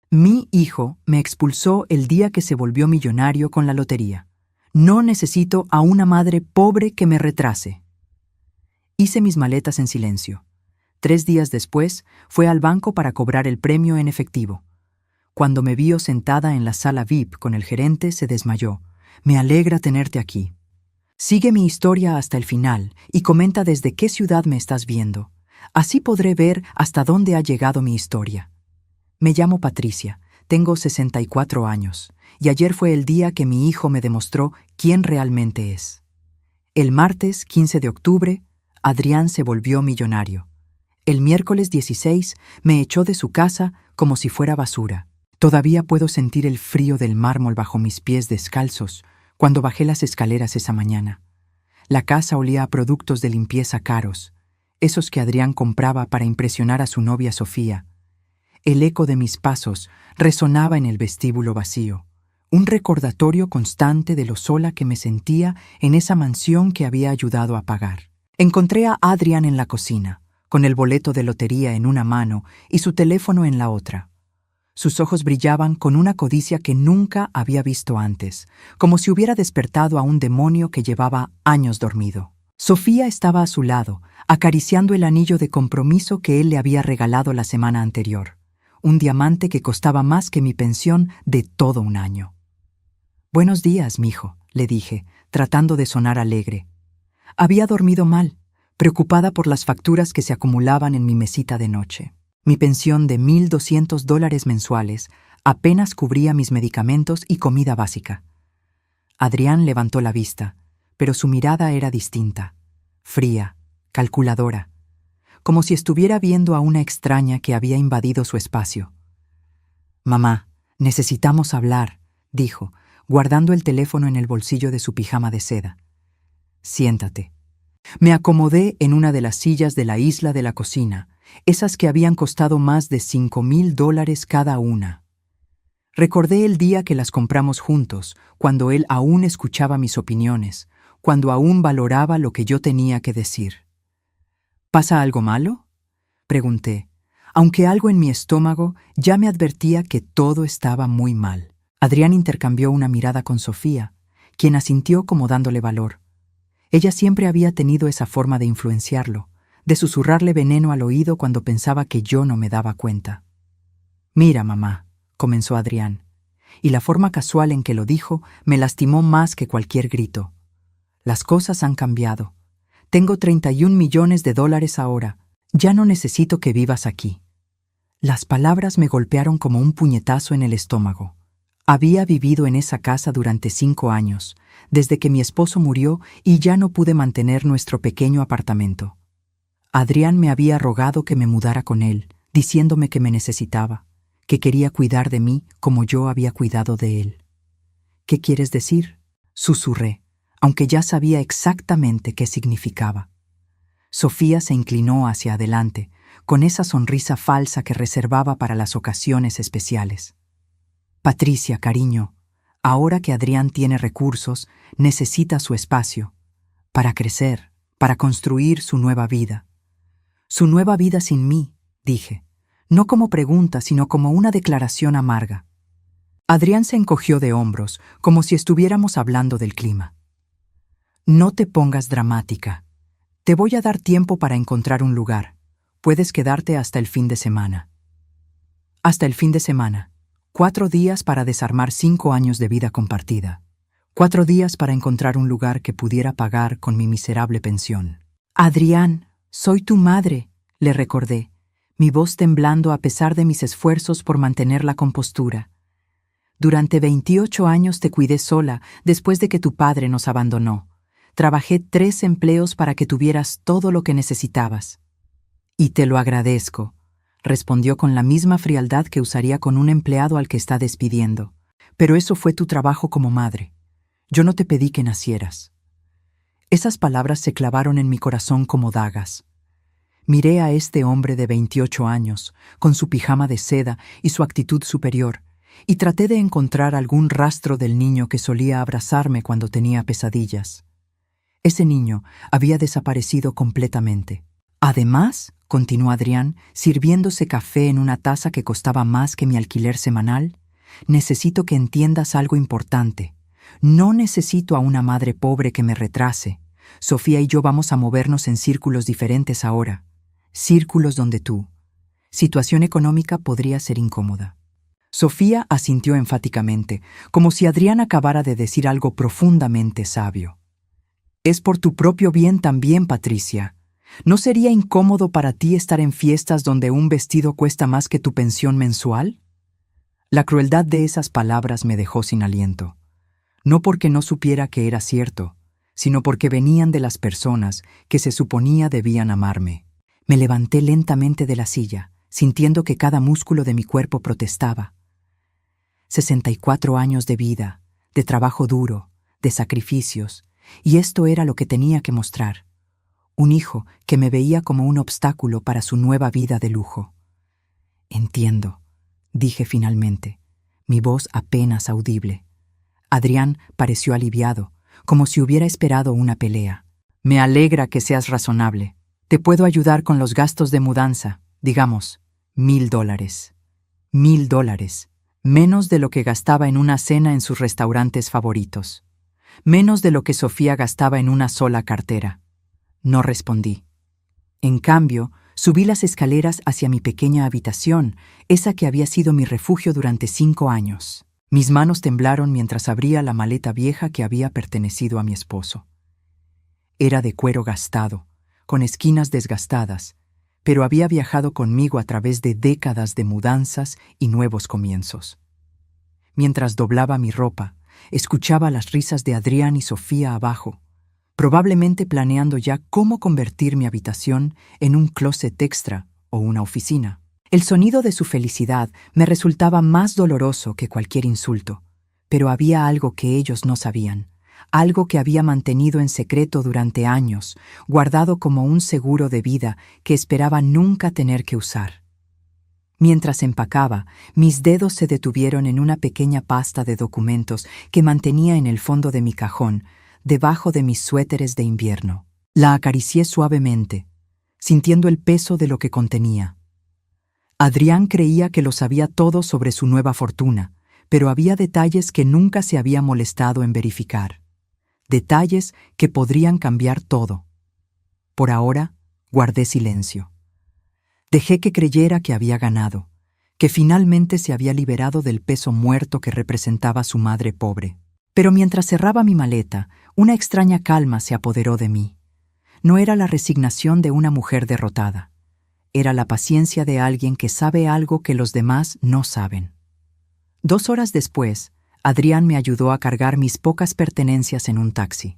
Mi hijo me expulsó el día que se volvió millonario con la lotería. No necesito a una madre pobre que me retrase. Hice mis maletas en silencio. 3 días después, fue al banco para cobrar el premio en efectivo. Cuando me vio sentada en la sala VIP con el gerente, se desmayó. Me alegra tenerte aquí. Sigue mi historia hasta el final y comenta desde qué ciudad me estás viendo. Así podré ver hasta dónde ha llegado mi historia. Me llamo Patricia, tengo 64 años, y ayer fue el día que mi hijo me demostró quién realmente es. El martes 15 de octubre, Adrián se volvió millonario. El miércoles 16 me echó de su casa como si fuera basura. Todavía puedo sentir el frío del mármol bajo mis pies descalzos cuando bajé las escaleras esa mañana. La casa olía a productos de limpieza caros, esos que Adrián compraba para impresionar a su novia Sofía. El eco de mis pasos resonaba en el vestíbulo vacío, un recordatorio constante de lo sola que me sentía en esa mansión que había ayudado a pagar. Encontré a Adrián en la cocina, con el boleto de lotería en una mano y su teléfono en la otra. Sus ojos brillaban con una codicia que nunca había visto antes, como si hubiera despertado a un demonio que llevaba años dormido. Sofía estaba a su lado, acariciando el anillo de compromiso que él le había regalado la semana anterior, un diamante que costaba más que mi pensión de todo un año. «Buenos días, mijo», le dije, tratando de sonar alegre. Había dormido mal, preocupada por las facturas que se acumulaban en mi mesita de noche. Mi pensión de $1,200 mensuales apenas cubría mis medicamentos y comida básica. Adrián levantó la vista, pero su mirada era distinta, fría, calculadora, como si estuviera viendo a una extraña que había invadido su espacio. «Mamá, necesitamos hablar», dijo, guardando el teléfono en el bolsillo de su pijama de seda. «Siéntate». Me acomodé en una de las sillas de la isla de la cocina, esas que habían costado más de $5,000 cada una. Recordé el día que las compramos juntos, cuando él aún escuchaba mis opiniones, cuando aún valoraba lo que yo tenía que decir. «¿Pasa algo malo?», pregunté, aunque algo en mi estómago ya me advertía que todo estaba muy mal. Adrián intercambió una mirada con Sofía, quien asintió como dándole valor. Ella siempre había tenido esa forma de influenciarlo, de susurrarle veneno al oído cuando pensaba que yo no me daba cuenta. «Mira, mamá», comenzó Adrián, y la forma casual en que lo dijo me lastimó más que cualquier grito. «Las cosas han cambiado. Tengo $31 millones ahora. Ya no necesito que vivas aquí». Las palabras me golpearon como un puñetazo en el estómago. Había vivido en esa casa durante 5 años, desde que mi esposo murió y ya no pude mantener nuestro pequeño apartamento. Adrián me había rogado que me mudara con él, diciéndome que me necesitaba, que quería cuidar de mí como yo había cuidado de él. «¿Qué quieres decir?», susurré, aunque ya sabía exactamente qué significaba. Sofía se inclinó hacia adelante, con esa sonrisa falsa que reservaba para las ocasiones especiales. «Patricia, cariño, ahora que Adrián tiene recursos, necesita su espacio, para crecer, para construir su nueva vida. Su nueva vida sin mí», dije, no como pregunta, sino como una declaración amarga. Adrián se encogió de hombros, como si estuviéramos hablando del clima. «No te pongas dramática. Te voy a dar tiempo para encontrar un lugar. Puedes quedarte hasta el fin de semana». Hasta el fin de semana. 4 días para desarmar 5 años de vida compartida. 4 días para encontrar un lugar que pudiera pagar con mi miserable pensión. «Adrián, soy tu madre», le recordé, mi voz temblando a pesar de mis esfuerzos por mantener la compostura. «Durante 28 años te cuidé sola después de que tu padre nos abandonó. Trabajé 3 empleos para que tuvieras todo lo que necesitabas». «Y te lo agradezco», respondió con la misma frialdad que usaría con un empleado al que está despidiendo. «Pero eso fue tu trabajo como madre. Yo no te pedí que nacieras». Esas palabras se clavaron en mi corazón como dagas. Miré a este hombre de 28 años, con su pijama de seda y su actitud superior, y traté de encontrar algún rastro del niño que solía abrazarme cuando tenía pesadillas. Ese niño había desaparecido completamente. Además, continuó Adrián, sirviéndose café en una taza que costaba más que mi alquiler semanal, necesito que entiendas algo importante. No necesito a una madre pobre que me retrase. Sofía y yo vamos a movernos en círculos diferentes ahora. Círculos donde tu situación económica podría ser incómoda. Sofía asintió enfáticamente, como si Adrián acabara de decir algo profundamente sabio. Es por tu propio bien también, Patricia. ¿No sería incómodo para ti estar en fiestas donde un vestido cuesta más que tu pensión mensual? La crueldad de esas palabras me dejó sin aliento. No porque no supiera que era cierto, sino porque venían de las personas que se suponía debían amarme. Me levanté lentamente de la silla, sintiendo que cada músculo de mi cuerpo protestaba. 64 años de vida, de trabajo duro, de sacrificios, y esto era lo que tenía que mostrar. Un hijo que me veía como un obstáculo para su nueva vida de lujo. Entiendo, dije finalmente, mi voz apenas audible. Adrián pareció aliviado, como si hubiera esperado una pelea. Me alegra que seas razonable. Te puedo ayudar con los gastos de mudanza, digamos, $1,000. $1,000. Menos de lo que gastaba en una cena en sus restaurantes favoritos. Menos de lo que Sofía gastaba en una sola cartera. No respondí. En cambio, subí las escaleras hacia mi pequeña habitación, esa que había sido mi refugio durante 5 años. Mis manos temblaron mientras abría la maleta vieja que había pertenecido a mi esposo. Era de cuero gastado, con esquinas desgastadas, pero había viajado conmigo a través de décadas de mudanzas y nuevos comienzos. Mientras doblaba mi ropa, escuchaba las risas de Adrián y Sofía abajo, probablemente planeando ya cómo convertir mi habitación en un closet extra o una oficina. El sonido de su felicidad me resultaba más doloroso que cualquier insulto, pero había algo que ellos no sabían, algo que había mantenido en secreto durante años, guardado como un seguro de vida que esperaba nunca tener que usar. Mientras empacaba, mis dedos se detuvieron en una pequeña pasta de documentos que mantenía en el fondo de mi cajón, debajo de mis suéteres de invierno. La acaricié suavemente, sintiendo el peso de lo que contenía. Adrián creía que lo sabía todo sobre su nueva fortuna, pero había detalles que nunca se había molestado en verificar. Detalles que podrían cambiar todo. Por ahora, guardé silencio. Dejé que creyera que había ganado, que finalmente se había liberado del peso muerto que representaba su madre pobre. Pero mientras cerraba mi maleta, una extraña calma se apoderó de mí. No era la resignación de una mujer derrotada. Era la paciencia de alguien que sabe algo que los demás no saben. 2 horas después, Adrián me ayudó a cargar mis pocas pertenencias en un taxi.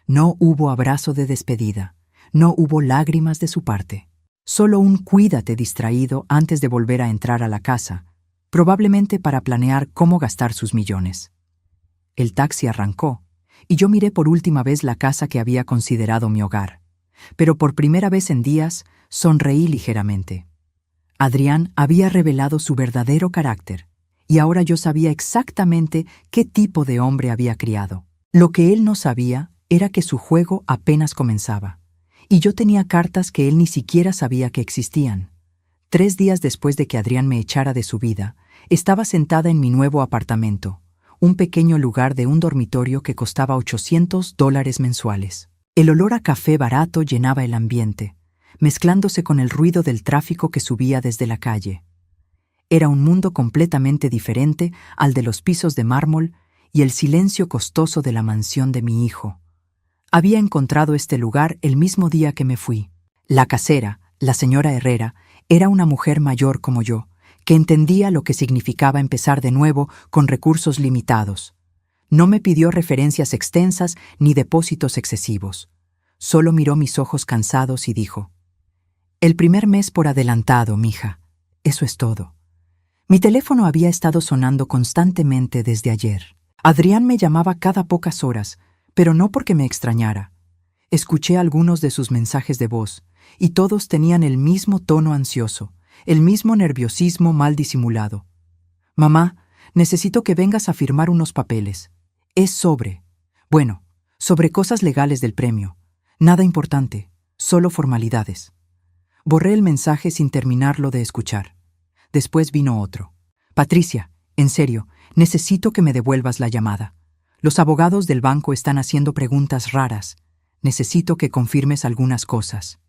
No hubo abrazo de despedida, no hubo lágrimas de su parte. Solo un cuídate distraído antes de volver a entrar a la casa, probablemente para planear cómo gastar sus millones. El taxi arrancó, y yo miré por última vez la casa que había considerado mi hogar. Pero por primera vez en días, sonreí ligeramente. Adrián había revelado su verdadero carácter, y ahora yo sabía exactamente qué tipo de hombre había criado. Lo que él no sabía era que su juego apenas comenzaba, y yo tenía cartas que él ni siquiera sabía que existían. 3 días después de que Adrián me echara de su vida, estaba sentada en mi nuevo apartamento, un pequeño lugar de un dormitorio que costaba $800 mensuales. El olor a café barato llenaba el ambiente, mezclándose con el ruido del tráfico que subía desde la calle. Era un mundo completamente diferente al de los pisos de mármol y el silencio costoso de la mansión de mi hijo. Había encontrado este lugar el mismo día que me fui. La casera, la señora Herrera, era una mujer mayor como yo, que entendía lo que significaba empezar de nuevo con recursos limitados. No me pidió referencias extensas ni depósitos excesivos. Solo miró mis ojos cansados y dijo: «El primer mes por adelantado, mija. Eso es todo». Mi teléfono había estado sonando constantemente desde ayer. Adrián me llamaba cada pocas horas, pero no porque me extrañara. Escuché algunos de sus mensajes de voz, y todos tenían el mismo tono ansioso, el mismo nerviosismo mal disimulado. «Mamá, necesito que vengas a firmar unos papeles. Es sobre cosas legales del premio. Nada importante, solo formalidades». Borré el mensaje sin terminarlo de escuchar. Después vino otro. Patricia, en serio, necesito que me devuelvas la llamada. Los abogados del banco están haciendo preguntas raras. Necesito que confirmes algunas cosas.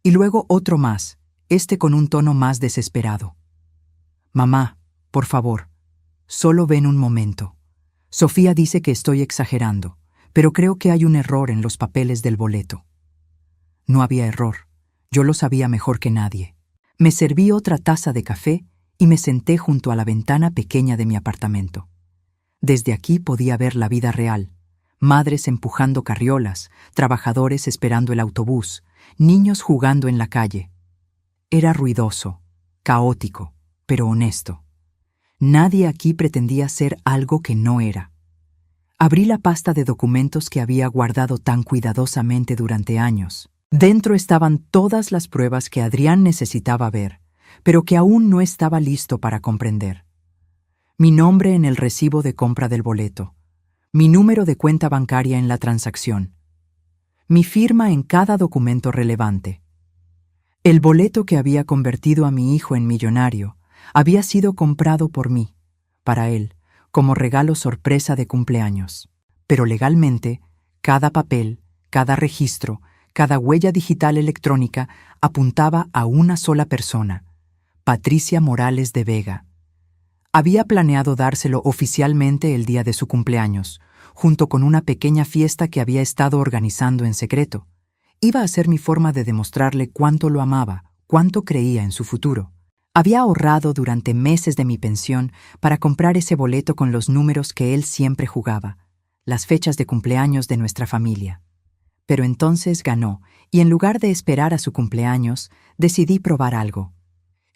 Y luego otro más, este con un tono más desesperado. Mamá, por favor, solo ven un momento. Sofía dice que estoy exagerando, pero creo que hay un error en los papeles del boleto. No había error. Yo lo sabía mejor que nadie. Me serví otra taza de café y me senté junto a la ventana pequeña de mi apartamento. Desde aquí podía ver la vida real. Madres empujando carriolas, trabajadores esperando el autobús, niños jugando en la calle. Era ruidoso, caótico, pero honesto. Nadie aquí pretendía ser algo que no era. Abrí la pasta de documentos que había guardado tan cuidadosamente durante años. Dentro estaban todas las pruebas que Adrián necesitaba ver, pero que aún no estaba listo para comprender. Mi nombre en el recibo de compra del boleto, mi número de cuenta bancaria en la transacción, mi firma en cada documento relevante. El boleto que había convertido a mi hijo en millonario había sido comprado por mí, para él, como regalo sorpresa de cumpleaños. Pero legalmente, cada papel, cada registro, cada huella digital electrónica apuntaba a una sola persona, Patricia Morales de Vega. Había planeado dárselo oficialmente el día de su cumpleaños, junto con una pequeña fiesta que había estado organizando en secreto. Iba a ser mi forma de demostrarle cuánto lo amaba, cuánto creía en su futuro. Había ahorrado durante meses de mi pensión para comprar ese boleto con los números que él siempre jugaba, las fechas de cumpleaños de nuestra familia. Pero entonces ganó, y en lugar de esperar a su cumpleaños, decidí probar algo.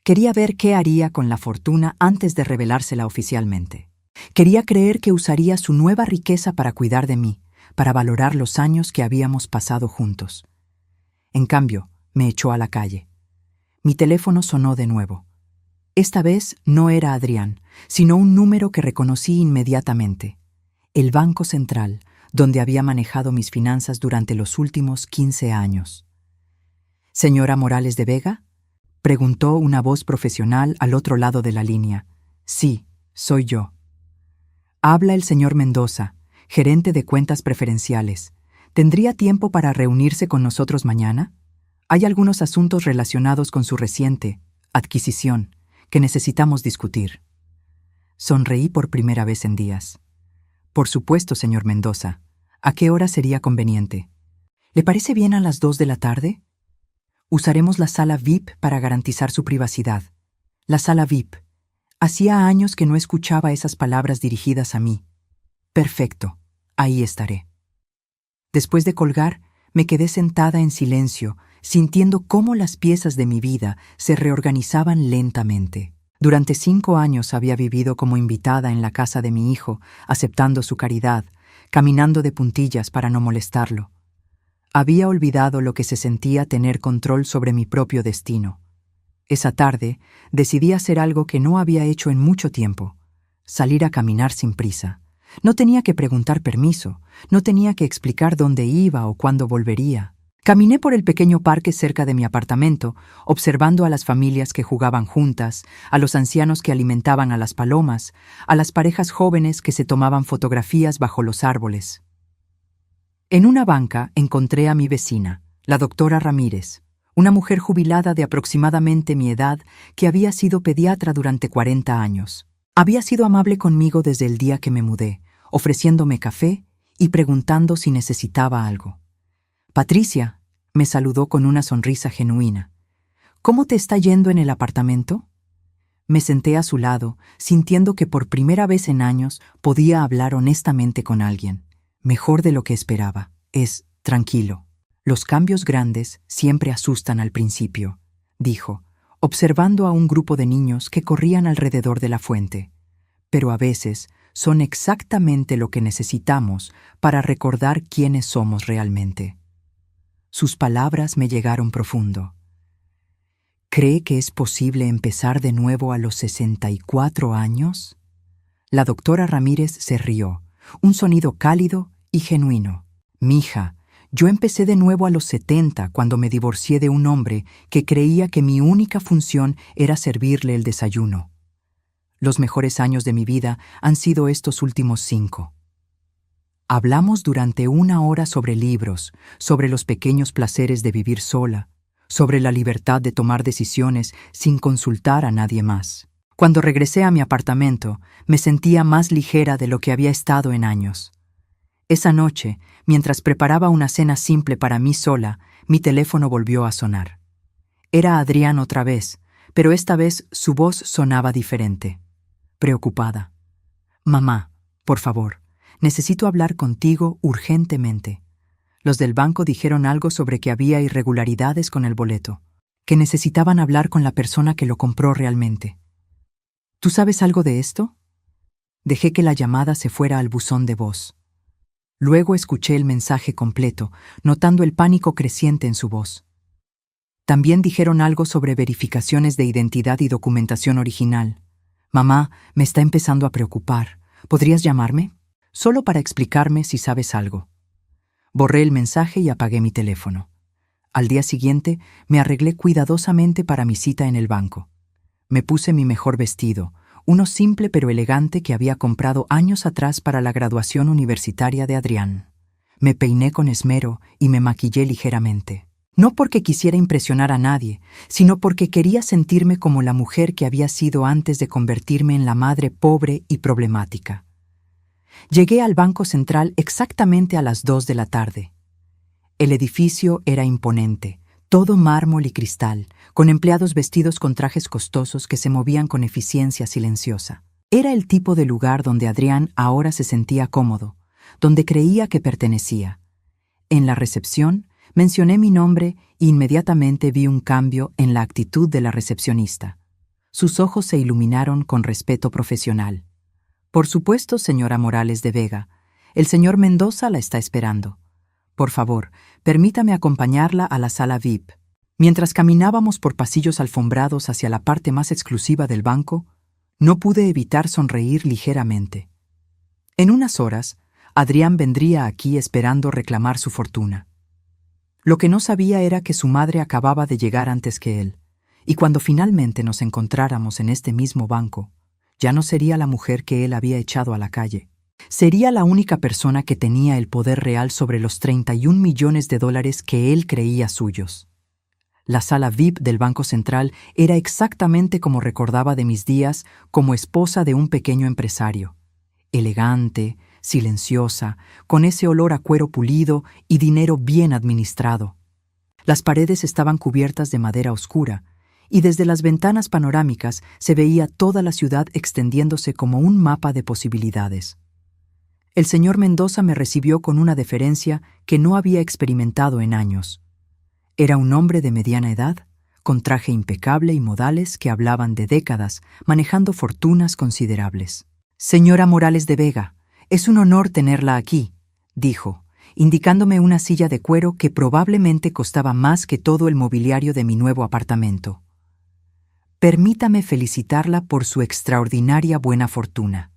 Quería ver qué haría con la fortuna antes de revelársela oficialmente. Quería creer que usaría su nueva riqueza para cuidar de mí, para valorar los años que habíamos pasado juntos. En cambio, me echó a la calle. Mi teléfono sonó de nuevo. Esta vez no era Adrián, sino un número que reconocí inmediatamente. El Banco Central, donde había manejado mis finanzas durante los últimos 15 años. ¿Señora Morales de Vega?, preguntó una voz profesional al otro lado de la línea. Sí, soy yo. Habla el señor Mendoza, gerente de cuentas preferenciales. ¿Tendría tiempo para reunirse con nosotros mañana? Hay algunos asuntos relacionados con su reciente adquisición que necesitamos discutir. Sonreí por primera vez en días. Por supuesto, señor Mendoza. ¿A qué hora sería conveniente? ¿Le parece bien a las 2 de la tarde? Usaremos la sala VIP para garantizar su privacidad. La sala VIP. Hacía años que no escuchaba esas palabras dirigidas a mí. Perfecto, ahí estaré. Después de colgar, me quedé sentada en silencio, sintiendo cómo las piezas de mi vida se reorganizaban lentamente. Durante 5 años había vivido como invitada en la casa de mi hijo, aceptando su caridad, caminando de puntillas para no molestarlo. Había olvidado lo que se sentía tener control sobre mi propio destino. Esa tarde decidí hacer algo que no había hecho en mucho tiempo: salir a caminar sin prisa. No tenía que preguntar permiso, no tenía que explicar dónde iba o cuándo volvería. Caminé por el pequeño parque cerca de mi apartamento, observando a las familias que jugaban juntas, a los ancianos que alimentaban a las palomas, a las parejas jóvenes que se tomaban fotografías bajo los árboles. En una banca encontré a mi vecina, la doctora Ramírez, una mujer jubilada de aproximadamente mi edad que había sido pediatra durante 40 años. Había sido amable conmigo desde el día que me mudé, ofreciéndome café y preguntando si necesitaba algo. Patricia, me saludó con una sonrisa genuina. ¿Cómo te está yendo en el apartamento? Me senté a su lado, sintiendo que por primera vez en años podía hablar honestamente con alguien. Mejor de lo que esperaba. Es tranquilo. Los cambios grandes siempre asustan al principio, dijo, observando a un grupo de niños que corrían alrededor de la fuente. Pero a veces son exactamente lo que necesitamos para recordar quiénes somos realmente. Sus palabras me llegaron profundo. ¿Cree que es posible empezar de nuevo a los 64 años? La doctora Ramírez se rió, un sonido cálido y genuino. Mija, Yo empecé de nuevo a los 70 cuando me divorcié de un hombre que creía que mi única función era servirle el desayuno. Los mejores años de mi vida han sido estos últimos 5. Hablamos durante 1 hora sobre libros, sobre los pequeños placeres de vivir sola, sobre la libertad de tomar decisiones sin consultar a nadie más. Cuando regresé a mi apartamento, me sentía más ligera de lo que había estado en años. Esa noche, mientras preparaba una cena simple para mí sola, mi teléfono volvió a sonar. Era Adrián otra vez, pero esta vez su voz sonaba diferente, preocupada. «Mamá, por favor, necesito hablar contigo urgentemente. Los del banco dijeron algo sobre que había irregularidades con el boleto, que necesitaban hablar con la persona que lo compró realmente. ¿Tú sabes algo de esto?» Dejé que la llamada se fuera al buzón de voz. Luego escuché el mensaje completo, notando el pánico creciente en su voz. También dijeron algo sobre verificaciones de identidad y documentación original. «Mamá, me está empezando a preocupar. ¿Podrías llamarme? Solo para explicarme si sabes algo». Borré el mensaje y apagué mi teléfono. Al día siguiente, me arreglé cuidadosamente para mi cita en el banco. Me puse mi mejor vestido, uno simple pero elegante que había comprado años atrás para la graduación universitaria de Adrián. Me peiné con esmero y me maquillé ligeramente. No porque quisiera impresionar a nadie, sino porque quería sentirme como la mujer que había sido antes de convertirme en la madre pobre y problemática. Llegué al Banco Central exactamente a las 2 de la tarde. El edificio era imponente, todo mármol y cristal, con empleados vestidos con trajes costosos que se movían con eficiencia silenciosa. Era el tipo de lugar donde Adrián ahora se sentía cómodo, donde creía que pertenecía. En la recepción, mencioné mi nombre e inmediatamente vi un cambio en la actitud de la recepcionista. Sus ojos se iluminaron con respeto profesional. «Por supuesto, señora Morales de Vega. El señor Mendoza la está esperando. Por favor, permítame acompañarla a la sala VIP». Mientras caminábamos por pasillos alfombrados hacia la parte más exclusiva del banco, no pude evitar sonreír ligeramente. En unas horas, Adrián vendría aquí esperando reclamar su fortuna. Lo que no sabía era que su madre acababa de llegar antes que él, y cuando finalmente nos encontráramos en este mismo banco, ya no sería la mujer que él había echado a la calle. Sería la única persona que tenía el poder real sobre los 31 millones de dólares que él creía suyos. La sala VIP del Banco Central era exactamente como recordaba de mis días como esposa de un pequeño empresario. Elegante, silenciosa, con ese olor a cuero pulido y dinero bien administrado. Las paredes estaban cubiertas de madera oscura, y desde las ventanas panorámicas se veía toda la ciudad extendiéndose como un mapa de posibilidades. El señor Mendoza me recibió con una deferencia que no había experimentado en años. Era un hombre de mediana edad, con traje impecable y modales que hablaban de décadas, manejando fortunas considerables. «Señora Morales de Vega, es un honor tenerla aquí», dijo, indicándome una silla de cuero que probablemente costaba más que todo el mobiliario de mi nuevo apartamento. «Permítame felicitarla por su extraordinaria buena fortuna».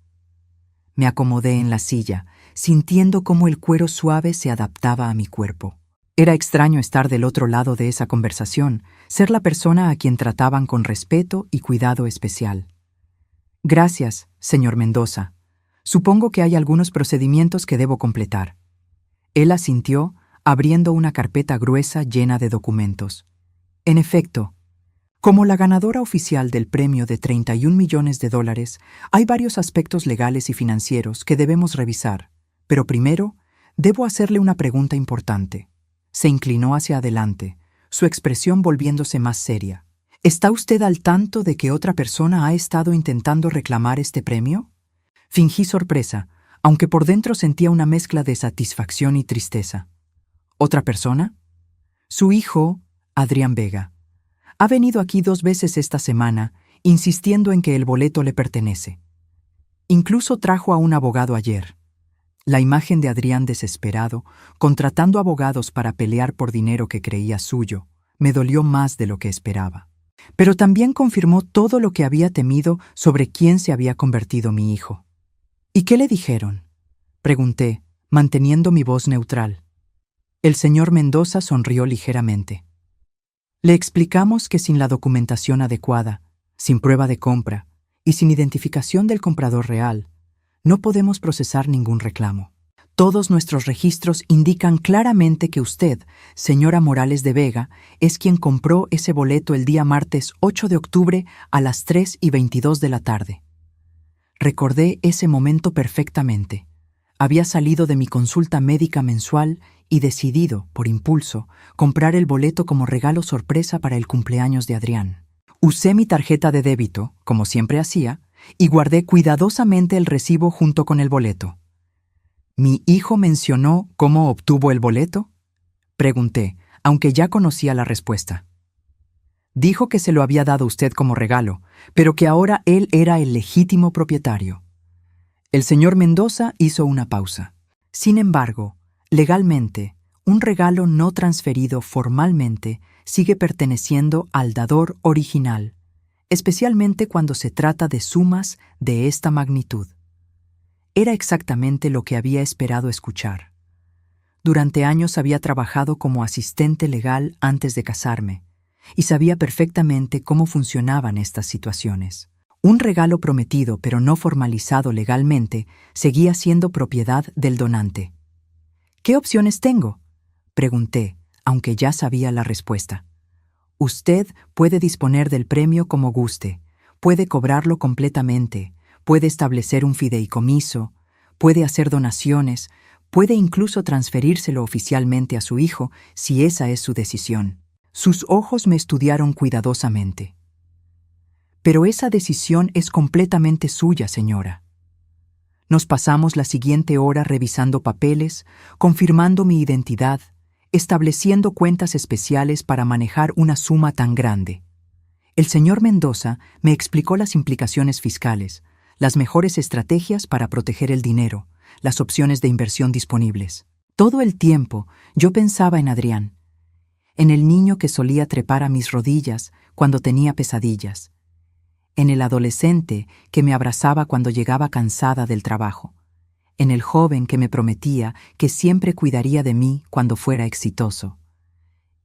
Me acomodé en la silla, sintiendo cómo el cuero suave se adaptaba a mi cuerpo. Era extraño estar del otro lado de esa conversación, ser la persona a quien trataban con respeto y cuidado especial. «Gracias, señor Mendoza. Supongo que hay algunos procedimientos que debo completar». Él asintió, abriendo una carpeta gruesa llena de documentos. «En efecto, como la ganadora oficial del premio de 31 millones de dólares, hay varios aspectos legales y financieros que debemos revisar, pero primero debo hacerle una pregunta importante». Se inclinó hacia adelante, su expresión volviéndose más seria. «¿Está usted al tanto de que otra persona ha estado intentando reclamar este premio?» Fingí sorpresa, aunque por dentro sentía una mezcla de satisfacción y tristeza. «¿Otra persona?» «Su hijo, Adrián Vega. Ha venido aquí 2 veces esta semana, insistiendo en que el boleto le pertenece. Incluso trajo a un abogado ayer». La imagen de Adrián desesperado, contratando abogados para pelear por dinero que creía suyo, me dolió más de lo que esperaba. Pero también confirmó todo lo que había temido sobre quién se había convertido mi hijo. «¿Y qué le dijeron?», pregunté, manteniendo mi voz neutral. El señor Mendoza sonrió ligeramente. Le explicamos que sin la documentación adecuada, sin prueba de compra y sin identificación del comprador real, no podemos procesar ningún reclamo. Todos nuestros registros indican claramente que usted, señora Morales de Vega, es quien compró ese boleto el día martes 8 de octubre a las 3:22 de la tarde. Recordé ese momento perfectamente. Había salido de mi consulta médica mensual y decidido, por impulso, comprar el boleto como regalo sorpresa para el cumpleaños de Adrián. Usé mi tarjeta de débito, como siempre hacía, y guardé cuidadosamente el recibo junto con el boleto. ¿Mi hijo mencionó cómo obtuvo el boleto?, pregunté, aunque ya conocía la respuesta. Dijo que se lo había dado usted como regalo, pero que ahora él era el legítimo propietario. El señor Mendoza hizo una pausa. Sin embargo, legalmente, un regalo no transferido formalmente sigue perteneciendo al dador original, especialmente cuando se trata de sumas de esta magnitud. Era exactamente lo que había esperado escuchar. Durante años había trabajado como asistente legal antes de casarme, y sabía perfectamente cómo funcionaban estas situaciones. Un regalo prometido pero no formalizado legalmente seguía siendo propiedad del donante. ¿Qué opciones tengo?, pregunté, aunque ya sabía la respuesta. Usted puede disponer del premio como guste, puede cobrarlo completamente, puede establecer un fideicomiso, puede hacer donaciones, puede incluso transferírselo oficialmente a su hijo si esa es su decisión. Sus ojos me estudiaron cuidadosamente. Pero esa decisión es completamente suya, señora. Nos pasamos la siguiente hora revisando papeles, confirmando mi identidad, estableciendo cuentas especiales para manejar una suma tan grande. El señor Mendoza me explicó las implicaciones fiscales, las mejores estrategias para proteger el dinero, las opciones de inversión disponibles. Todo el tiempo yo pensaba en Adrián, en el niño que solía trepar a mis rodillas cuando tenía pesadillas, en el adolescente que me abrazaba cuando llegaba cansada del trabajo, en el joven que me prometía que siempre cuidaría de mí cuando fuera exitoso.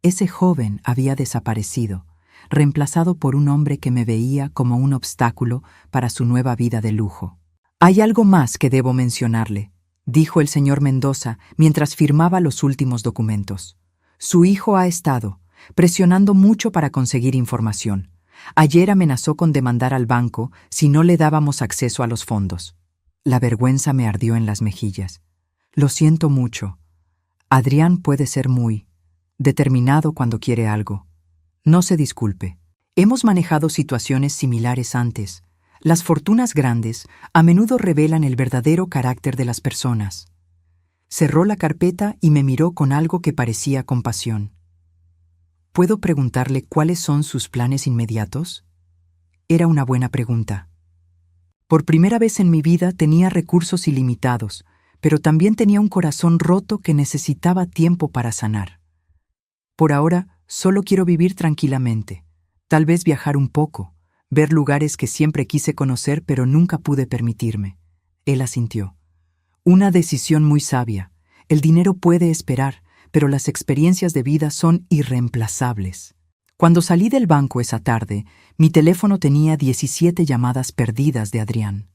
Ese joven había desaparecido, reemplazado por un hombre que me veía como un obstáculo para su nueva vida de lujo. «Hay algo más que debo mencionarle», dijo el señor Mendoza mientras firmaba los últimos documentos. «Su hijo ha estado presionando mucho para conseguir información. Ayer amenazó con demandar al banco si no le dábamos acceso a los fondos». La vergüenza me ardió en las mejillas. «Lo siento mucho. Adrián puede ser muy determinado cuando quiere algo. No se disculpe. Hemos manejado situaciones similares antes. Las fortunas grandes a menudo revelan el verdadero carácter de las personas». Cerró la carpeta y me miró con algo que parecía compasión. ¿Puedo preguntarle cuáles son sus planes inmediatos? Era una buena pregunta. Por primera vez en mi vida tenía recursos ilimitados, pero también tenía un corazón roto que necesitaba tiempo para sanar. Por ahora, solo quiero vivir tranquilamente, tal vez viajar un poco, ver lugares que siempre quise conocer pero nunca pude permitirme. Él asintió. Una decisión muy sabia. El dinero puede esperar, pero las experiencias de vida son irreemplazables. Cuando salí del banco esa tarde, mi teléfono tenía 17 llamadas perdidas de Adrián.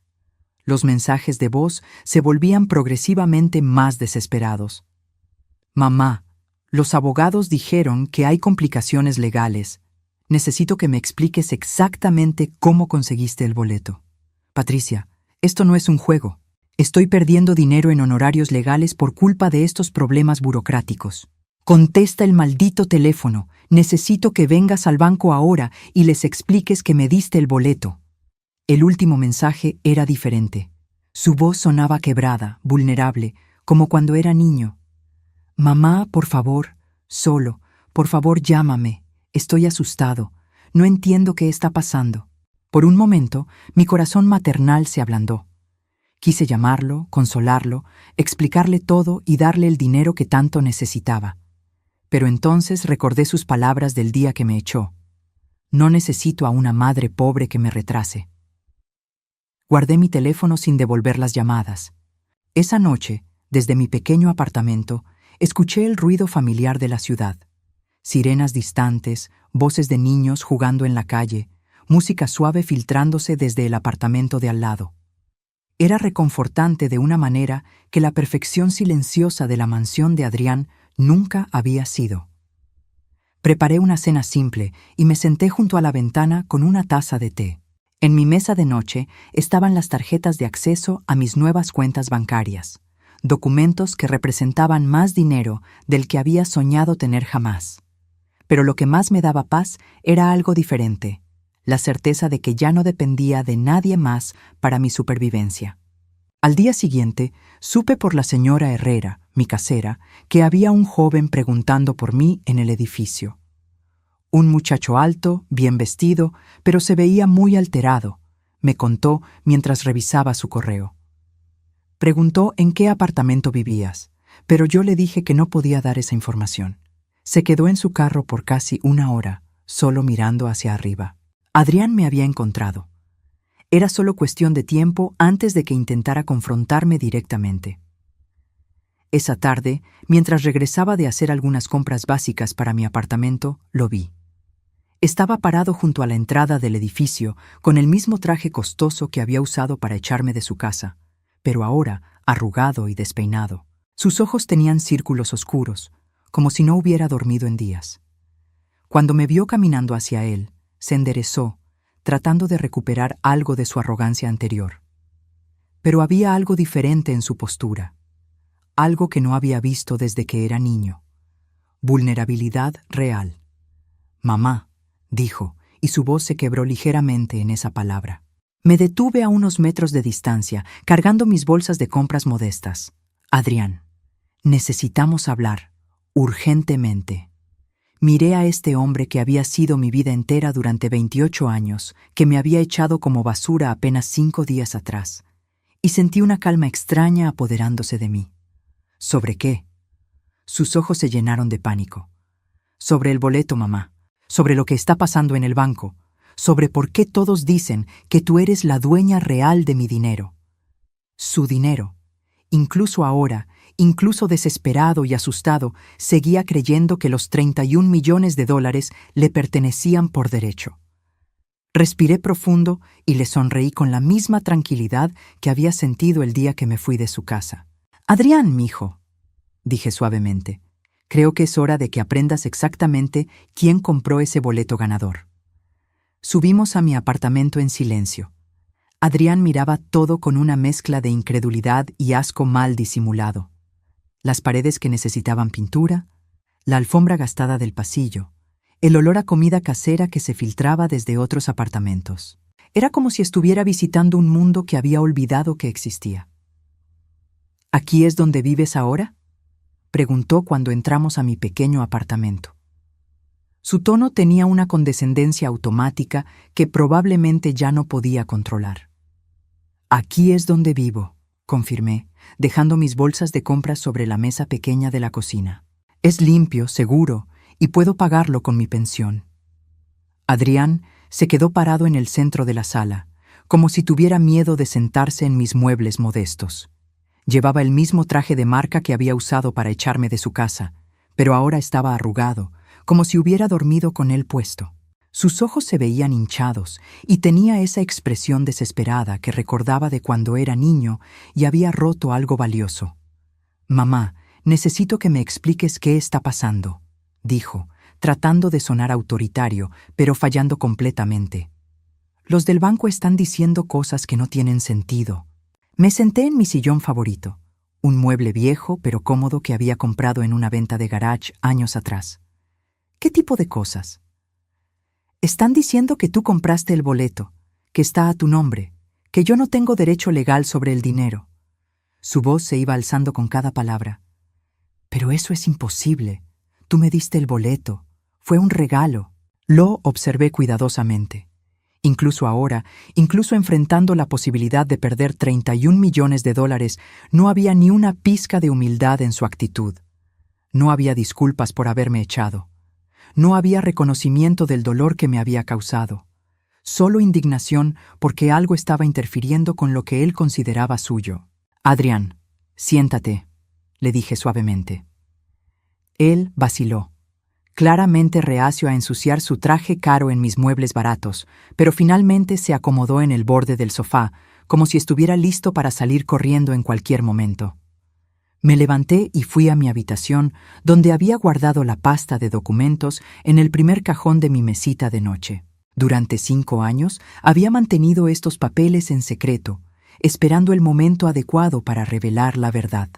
Los mensajes de voz se volvían progresivamente más desesperados. «Mamá, los abogados dijeron que hay complicaciones legales. Necesito que me expliques exactamente cómo conseguiste el boleto. Patricia, esto no es un juego. Estoy perdiendo dinero en honorarios legales por culpa de estos problemas burocráticos. Contesta el maldito teléfono. Necesito que vengas al banco ahora y les expliques que me diste el boleto». El último mensaje era diferente. Su voz sonaba quebrada, vulnerable, como cuando era niño. «Mamá, por favor, solo, por favor llámame. Estoy asustado. No entiendo qué está pasando». Por un momento, mi corazón maternal se ablandó. Quise llamarlo, consolarlo, explicarle todo y darle el dinero que tanto necesitaba. Pero entonces recordé sus palabras del día que me echó. «No necesito a una madre pobre que me retrase». Guardé mi teléfono sin devolver las llamadas. Esa noche, desde mi pequeño apartamento, Escuché el ruido familiar de la ciudad. Sirenas distantes, voces de niños jugando en la calle, música suave filtrándose desde el apartamento de al lado. Era reconfortante de una manera que la perfección silenciosa de la mansión de Adrián nunca había sido. Preparé una cena simple y me senté junto a la ventana con una taza de té. En mi mesa de noche estaban las tarjetas de acceso a mis nuevas cuentas bancarias, documentos que representaban más dinero del que había soñado tener jamás. Pero lo que más me daba paz era algo diferente, la certeza de que ya no dependía de nadie más para mi supervivencia. Al día siguiente, supe por la señora Herrera, mi casera, que había un joven preguntando por mí en el edificio. Un muchacho alto, bien vestido, pero se veía muy alterado, me contó mientras revisaba su correo. Preguntó en qué apartamento vivías, pero yo le dije que no podía dar esa información. Se quedó en su carro por casi una hora, solo mirando hacia arriba. Adrián me había encontrado. Era solo cuestión de tiempo antes de que intentara confrontarme directamente. Esa tarde, mientras regresaba de hacer algunas compras básicas para mi apartamento, lo vi. Estaba parado junto a la entrada del edificio con el mismo traje costoso que había usado para echarme de su casa, pero ahora arrugado y despeinado. Sus ojos tenían círculos oscuros, como si no hubiera dormido en días. Cuando me vio caminando hacia él, se enderezó, tratando de recuperar algo de su arrogancia anterior. Pero había algo diferente en su postura, algo que no había visto desde que era niño. Vulnerabilidad real. «Mamá», dijo, y su voz se quebró ligeramente en esa palabra. Me detuve a unos metros de distancia, cargando mis bolsas de compras modestas. «Adrián, necesitamos hablar, urgentemente». Miré a este hombre que había sido mi vida entera durante 28 años, que me había echado como basura apenas 5 días atrás, y sentí una calma extraña apoderándose de mí. ¿Sobre qué? Sus ojos se llenaron de pánico. Sobre el boleto, mamá, sobre lo que está pasando en el banco, sobre por qué todos dicen que tú eres la dueña real de mi dinero. Su dinero. Incluso ahora, incluso desesperado y asustado, seguía creyendo que los 31 millones de dólares le pertenecían por derecho. Respiré profundo y le sonreí con la misma tranquilidad que había sentido el día que me fui de su casa. «Adrián, mijo», dije suavemente, «creo que es hora de que aprendas exactamente quién compró ese boleto ganador». Subimos a mi apartamento en silencio. Adrián miraba todo con una mezcla de incredulidad y asco mal disimulado. Las paredes que necesitaban pintura, la alfombra gastada del pasillo, el olor a comida casera que se filtraba desde otros apartamentos. Era como si estuviera visitando un mundo que había olvidado que existía. «¿Aquí es donde vives ahora?», preguntó cuando entramos a mi pequeño apartamento. Su tono tenía una condescendencia automática que probablemente ya no podía controlar. «Aquí es donde vivo», confirmé, dejando mis bolsas de compras sobre la mesa pequeña de la cocina. «Es limpio, seguro, y puedo pagarlo con mi pensión». Adrián se quedó parado en el centro de la sala, como si tuviera miedo de sentarse en mis muebles modestos. Llevaba el mismo traje de marca que había usado para echarme de su casa, pero ahora estaba arrugado, como si hubiera dormido con él puesto. Sus ojos se veían hinchados y tenía esa expresión desesperada que recordaba de cuando era niño y había roto algo valioso. «Mamá, necesito que me expliques qué está pasando», dijo, tratando de sonar autoritario, pero fallando completamente. «Los del banco están diciendo cosas que no tienen sentido». Me senté en mi sillón favorito, un mueble viejo pero cómodo que había comprado en una venta de garage años atrás. «¿Qué tipo de cosas?» «Están diciendo que tú compraste el boleto, que está a tu nombre, que yo no tengo derecho legal sobre el dinero». Su voz se iba alzando con cada palabra. «Pero eso es imposible. Tú me diste el boleto. Fue un regalo». Lo observé cuidadosamente. Incluso ahora, incluso enfrentando la posibilidad de perder 31 millones de dólares, no había ni una pizca de humildad en su actitud. No había disculpas por haberme echado. No había reconocimiento del dolor que me había causado. Solo indignación porque algo estaba interfiriendo con lo que él consideraba suyo. «Adrián, siéntate», le dije suavemente. Él vaciló, claramente reacio a ensuciar su traje caro en mis muebles baratos, pero finalmente se acomodó en el borde del sofá, como si estuviera listo para salir corriendo en cualquier momento. Me levanté y fui a mi habitación, donde había guardado la pasta de documentos en el primer cajón de mi mesita de noche. Durante 5 años había mantenido estos papeles en secreto, esperando el momento adecuado para revelar la verdad.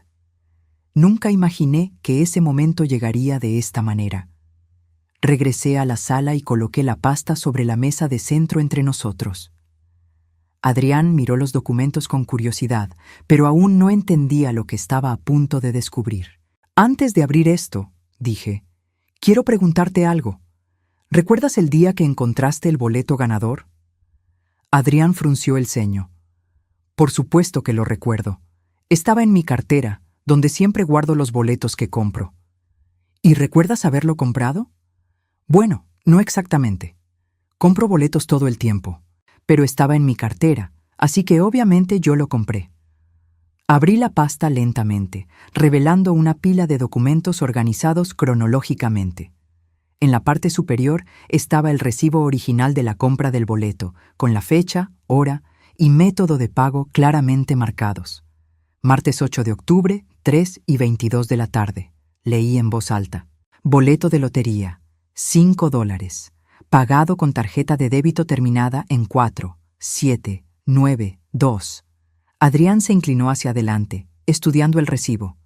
Nunca imaginé que ese momento llegaría de esta manera. Regresé a la sala y coloqué la pasta sobre la mesa de centro entre nosotros. Adrián miró los documentos con curiosidad, pero aún no entendía lo que estaba a punto de descubrir. Antes de abrir esto, dije, quiero preguntarte algo. ¿Recuerdas el día que encontraste el boleto ganador? Adrián frunció el ceño. Por supuesto que lo recuerdo. Estaba en mi cartera, donde siempre guardo los boletos que compro. ¿Y recuerdas haberlo comprado? Bueno, no exactamente. Compro boletos todo el tiempo, pero estaba en mi cartera, así que obviamente yo lo compré. Abrí la pasta lentamente, revelando una pila de documentos organizados cronológicamente. En la parte superior estaba el recibo original de la compra del boleto, con la fecha, hora y método de pago claramente marcados. Martes 8 de octubre, 3 y 22 de la tarde. Leí en voz alta. Boleto de lotería, $5, pagado con tarjeta de débito terminada en 4, 7, 9, 2. Adrián se inclinó hacia adelante, estudiando el recibo.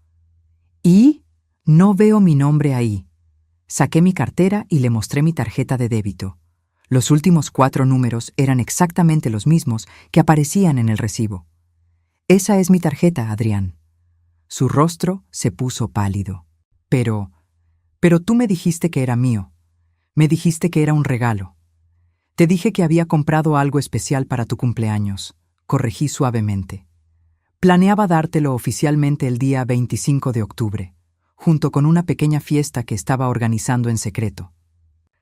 ¿Y? No veo mi nombre ahí. Saqué mi cartera y le mostré mi tarjeta de débito. Los últimos 4 números eran exactamente los mismos que aparecían en el recibo. Esa es mi tarjeta, Adrián. Su rostro se puso pálido. Pero tú me dijiste que era mío. Me dijiste que era un regalo. Te dije que había comprado algo especial para tu cumpleaños. Corregí suavemente. Planeaba dártelo oficialmente el día 25 de octubre, junto con una pequeña fiesta que estaba organizando en secreto.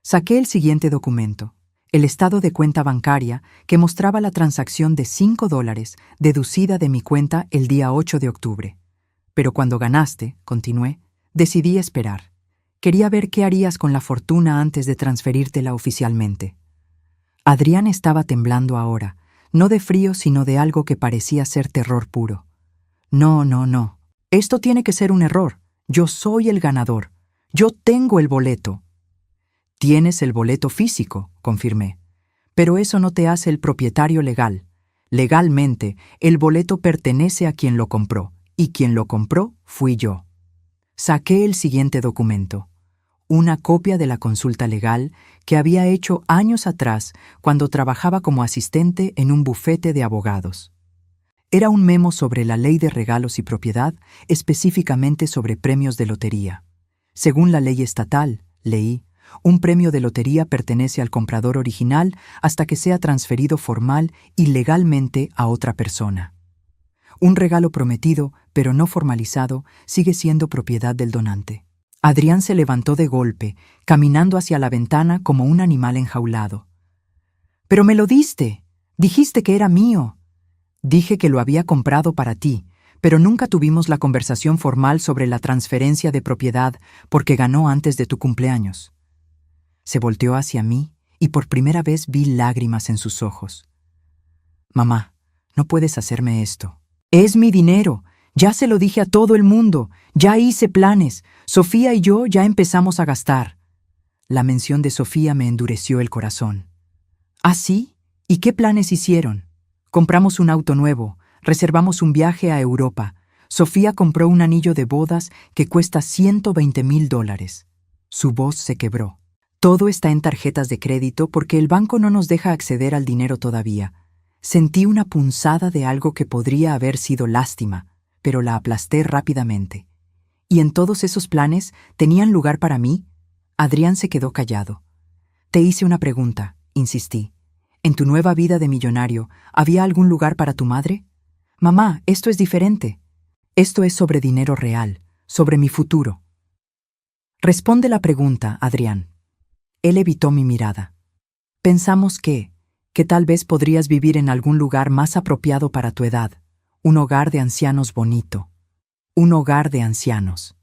Saqué el siguiente documento, el estado de cuenta bancaria que mostraba la transacción de $5 deducida de mi cuenta el día 8 de octubre. Pero cuando ganaste, continué, decidí esperar. Quería ver qué harías con la fortuna antes de transferírtela oficialmente. Adrián estaba temblando ahora, no de frío sino de algo que parecía ser terror puro. No. Esto tiene que ser un error. Yo soy el ganador. Yo tengo el boleto. Tienes el boleto físico, confirmé. Pero eso no te hace el propietario legal. Legalmente, el boleto pertenece a quien lo compró, y quien lo compró fui yo. Saqué el siguiente documento, una copia de la consulta legal que había hecho años atrás cuando trabajaba como asistente en un bufete de abogados. Era un memo sobre la ley de regalos y propiedad, específicamente sobre premios de lotería. Según la ley estatal, leí, un premio de lotería pertenece al comprador original hasta que sea transferido formal y legalmente a otra persona. Un regalo prometido, pero no formalizado, sigue siendo propiedad del donante. Adrián se levantó de golpe, caminando hacia la ventana como un animal enjaulado. «¡Pero me lo diste! Dijiste que era mío». Dije que lo había comprado para ti, pero nunca tuvimos la conversación formal sobre la transferencia de propiedad porque ganó antes de tu cumpleaños. Se volteó hacia mí y por primera vez vi lágrimas en sus ojos. «Mamá, no puedes hacerme esto. Es mi dinero. Ya se lo dije a todo el mundo. Ya hice planes. Sofía y yo ya empezamos a gastar». La mención de Sofía me endureció el corazón. ¿Ah, sí? ¿Y qué planes hicieron? Compramos un auto nuevo, reservamos un viaje a Europa. Sofía compró un anillo de bodas que cuesta $120,000. Su voz se quebró. Todo está en tarjetas de crédito porque el banco no nos deja acceder al dinero todavía. Sentí una punzada de algo que podría haber sido lástima, pero la aplasté rápidamente. ¿Y en todos esos planes tenían lugar para mí? Adrián se quedó callado. Te hice una pregunta, insistí. ¿En tu nueva vida de millonario había algún lugar para tu madre? Mamá, esto es diferente. Esto es sobre dinero real, sobre mi futuro. Responde la pregunta, Adrián. Él evitó mi mirada. Pensamos que tal vez podrías vivir en algún lugar más apropiado para tu edad, un hogar de ancianos bonito. Un hogar de ancianos.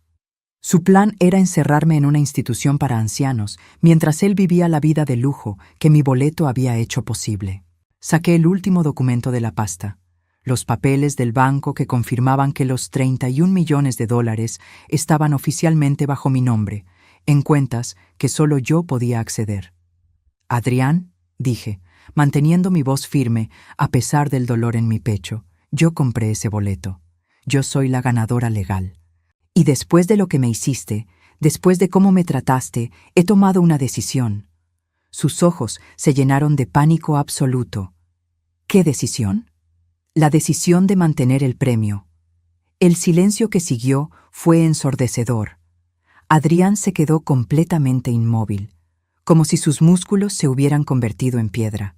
Su plan era encerrarme en una institución para ancianos, mientras él vivía la vida de lujo que mi boleto había hecho posible. Saqué el último documento de la pasta, los papeles del banco que confirmaban que los 31 millones de dólares estaban oficialmente bajo mi nombre, en cuentas que solo yo podía acceder. Adrián, dije, manteniendo mi voz firme a pesar del dolor en mi pecho, yo compré ese boleto. Yo soy la ganadora legal. Y después de lo que me hiciste, después de cómo me trataste, he tomado una decisión. Sus ojos se llenaron de pánico absoluto. ¿Qué decisión? La decisión de mantener el premio. El silencio que siguió fue ensordecedor. Adrián se quedó completamente inmóvil, como si sus músculos se hubieran convertido en piedra.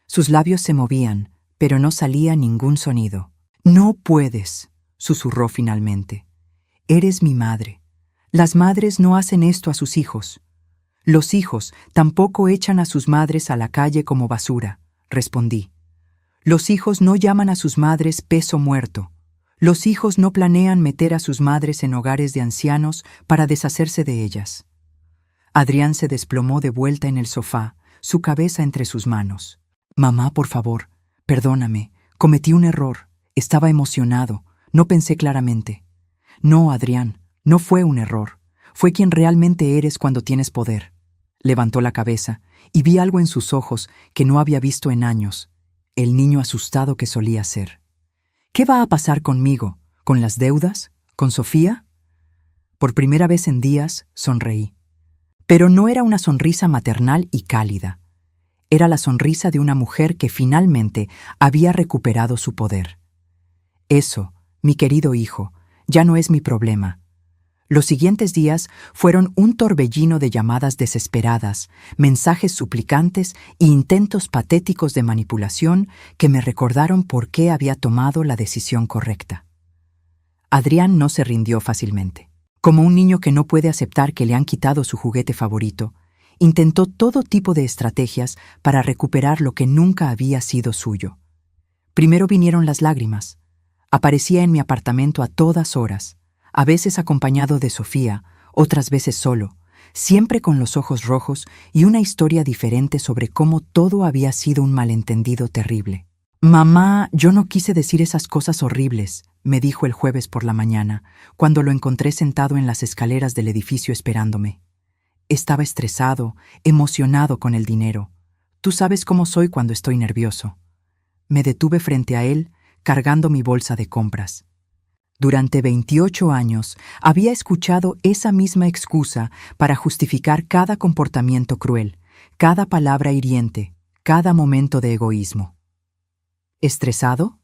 Sus labios se movían, pero no salía ningún sonido. «No puedes», susurró finalmente. «Eres mi madre. Las madres no hacen esto a sus hijos. Los hijos tampoco echan a sus madres a la calle como basura», respondí. «Los hijos no llaman a sus madres peso muerto. Los hijos no planean meter a sus madres en hogares de ancianos para deshacerse de ellas». Adrián se desplomó de vuelta en el sofá, su cabeza entre sus manos. «Mamá, por favor, perdóname. Cometí un error. Estaba emocionado. No pensé claramente». «No, Adrián, no fue un error. Fue quien realmente eres cuando tienes poder». Levantó la cabeza y vi algo en sus ojos que no había visto en años, el niño asustado que solía ser. «¿Qué va a pasar conmigo? ¿Con las deudas? ¿Con Sofía?» Por primera vez en días sonreí. Pero no era una sonrisa maternal y cálida. Era la sonrisa de una mujer que finalmente había recuperado su poder. «Eso, mi querido hijo, ya no es mi problema». Los siguientes días fueron un torbellino de llamadas desesperadas, mensajes suplicantes e intentos patéticos de manipulación que me recordaron por qué había tomado la decisión correcta. Adrián no se rindió fácilmente. Como un niño que no puede aceptar que le han quitado su juguete favorito, intentó todo tipo de estrategias para recuperar lo que nunca había sido suyo. Primero vinieron las lágrimas. Aparecía en mi apartamento a todas horas, a veces acompañado de Sofía, otras veces solo, siempre con los ojos rojos y una historia diferente sobre cómo todo había sido un malentendido terrible. «Mamá, yo no quise decir esas cosas horribles», me dijo el jueves por la mañana, cuando lo encontré sentado en las escaleras del edificio esperándome. Estaba estresado, emocionado con el dinero. Tú sabes cómo soy cuando estoy nervioso. Me detuve frente a él, cargando mi bolsa de compras. Durante 28 años había escuchado esa misma excusa para justificar cada comportamiento cruel, cada palabra hiriente, cada momento de egoísmo. «¿Estresado?»,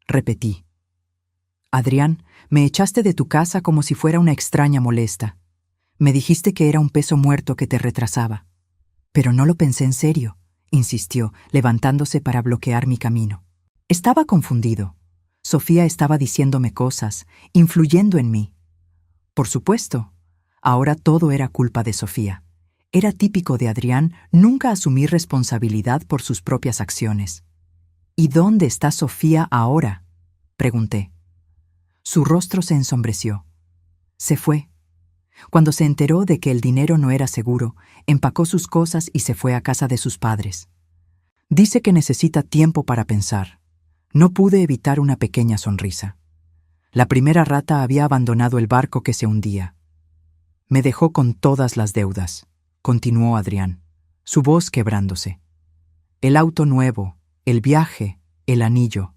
repetí. «Adrián, me echaste de tu casa como si fuera una extraña molesta. Me dijiste que era un peso muerto que te retrasaba». «Pero no lo pensé en serio», insistió, levantándose para bloquear mi camino. Estaba confundido. Sofía estaba diciéndome cosas, influyendo en mí. Por supuesto, ahora todo era culpa de Sofía. Era típico de Adrián nunca asumir responsabilidad por sus propias acciones. «¿Y dónde está Sofía ahora?», pregunté. Su rostro se ensombreció. Se fue. Cuando se enteró de que el dinero no era seguro, empacó sus cosas y se fue a casa de sus padres. Dice que necesita tiempo para pensar. No pude evitar una pequeña sonrisa. La primera rata había abandonado el barco que se hundía. «Me dejó con todas las deudas», continuó Adrián, su voz quebrándose. «El auto nuevo, el viaje, el anillo.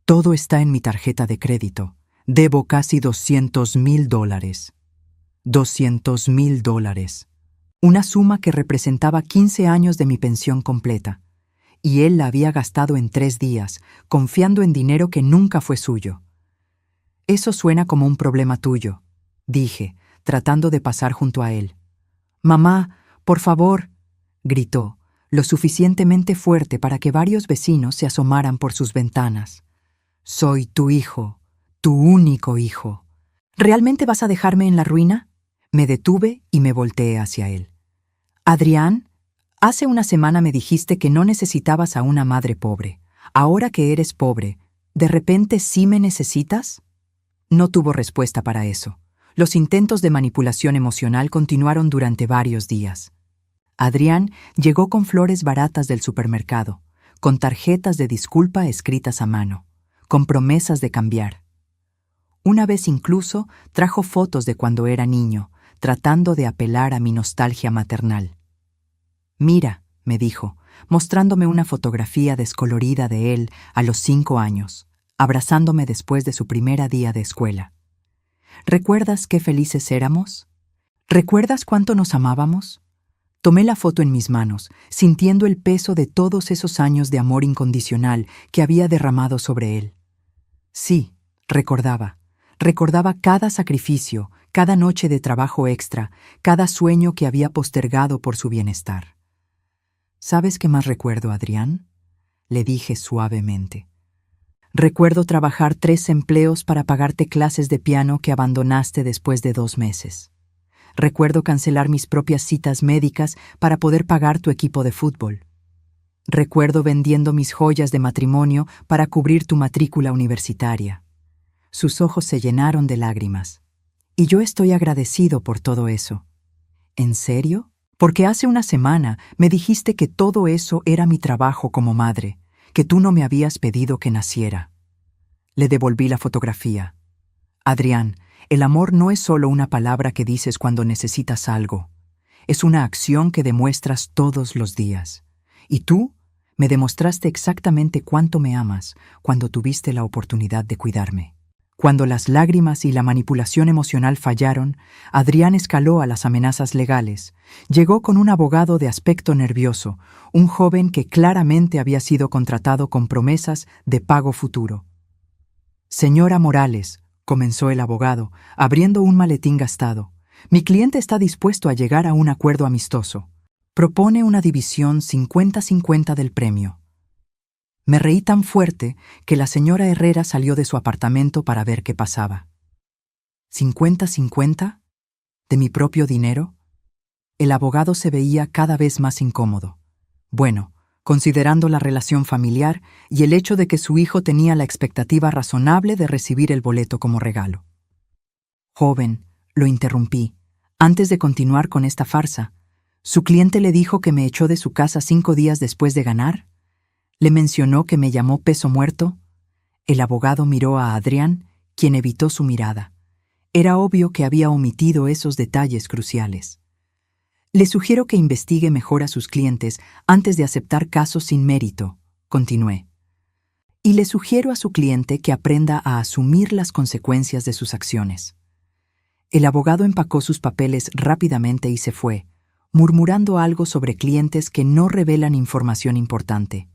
Todo está en mi tarjeta de crédito. Debo casi $200,000. $200,000. Una suma que representaba 15 años de mi pensión completa. Y él la había gastado en 3 días, confiando en dinero que nunca fue suyo. «Eso suena como un problema tuyo», dije, tratando de pasar junto a él. «Mamá, por favor», gritó, lo suficientemente fuerte para que varios vecinos se asomaran por sus ventanas. «Soy tu hijo, tu único hijo. ¿Realmente vas a dejarme en la ruina?». Me detuve y me volteé hacia él. «Adrián, hace una semana me dijiste que no necesitabas a una madre pobre. Ahora que eres pobre, ¿de repente sí me necesitas?». No tuvo respuesta para eso. Los intentos de manipulación emocional continuaron durante varios días. Adrián llegó con flores baratas del supermercado, con tarjetas de disculpa escritas a mano, con promesas de cambiar. Una vez incluso trajo fotos de cuando era niño, tratando de apelar a mi nostalgia maternal. «Mira», me dijo, mostrándome una fotografía descolorida de él a los 5 años, abrazándome después de su primer día de escuela. «¿Recuerdas qué felices éramos? ¿Recuerdas cuánto nos amábamos?» Tomé la foto en mis manos, sintiendo el peso de todos esos años de amor incondicional que había derramado sobre él. Sí, recordaba cada sacrificio, cada noche de trabajo extra, cada sueño que había postergado por su bienestar. ¿Sabes qué más recuerdo, Adrián?, le dije suavemente. Recuerdo trabajar 3 empleos para pagarte clases de piano que abandonaste después de 2 meses. Recuerdo cancelar mis propias citas médicas para poder pagar tu equipo de fútbol. Recuerdo vendiendo mis joyas de matrimonio para cubrir tu matrícula universitaria. Sus ojos se llenaron de lágrimas. Y yo estoy agradecido por todo eso. ¿En serio? Porque hace una semana me dijiste que todo eso era mi trabajo como madre, que tú no me habías pedido que naciera. Le devolví la fotografía. Adrián, el amor no es solo una palabra que dices cuando necesitas algo. Es una acción que demuestras todos los días. Y tú me demostraste exactamente cuánto me amas cuando tuviste la oportunidad de cuidarme. Cuando las lágrimas y la manipulación emocional fallaron, Adrián escaló a las amenazas legales. Llegó con un abogado de aspecto nervioso, un joven que claramente había sido contratado con promesas de pago futuro. «Señora Morales», comenzó el abogado, abriendo un maletín gastado, «mi cliente está dispuesto a llegar a un acuerdo amistoso. Propone una división 50-50 del premio». Me reí tan fuerte que la señora Herrera salió de su apartamento para ver qué pasaba. ¿50-50? ¿De mi propio dinero? El abogado se veía cada vez más incómodo. Bueno, considerando la relación familiar y el hecho de que su hijo tenía la expectativa razonable de recibir el boleto como regalo. «Joven», lo interrumpí, antes de continuar con esta farsa, ¿su cliente le dijo que me echó de su casa 5 días después de ganar? ¿Le mencionó que me llamó peso muerto?» El abogado miró a Adrián, quien evitó su mirada. Era obvio que había omitido esos detalles cruciales. «Le sugiero que investigue mejor a sus clientes antes de aceptar casos sin mérito», continué. «Y le sugiero a su cliente que aprenda a asumir las consecuencias de sus acciones». El abogado empacó sus papeles rápidamente y se fue, murmurando algo sobre clientes que no revelan información importante.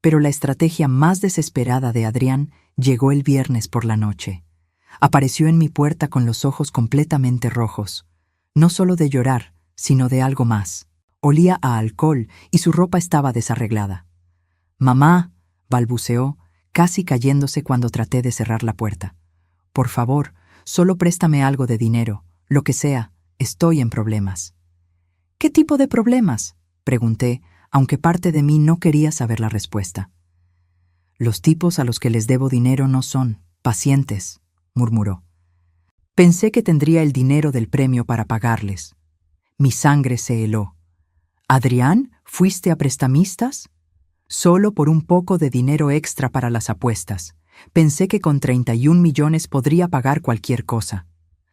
Pero la estrategia más desesperada de Adrián llegó el viernes por la noche. Apareció en mi puerta con los ojos completamente rojos, no solo de llorar, sino de algo más. Olía a alcohol y su ropa estaba desarreglada. «Mamá», balbuceó, casi cayéndose cuando traté de cerrar la puerta. «Por favor, solo préstame algo de dinero, lo que sea, estoy en problemas». «¿Qué tipo de problemas?», pregunté, aunque parte de mí no quería saber la respuesta. «Los tipos a los que les debo dinero no son pacientes», murmuró. Pensé que tendría el dinero del premio para pagarles. Mi sangre se heló. «Adrián, ¿fuiste a prestamistas?» «Solo por un poco de dinero extra para las apuestas. Pensé que con 31 millones podría pagar cualquier cosa».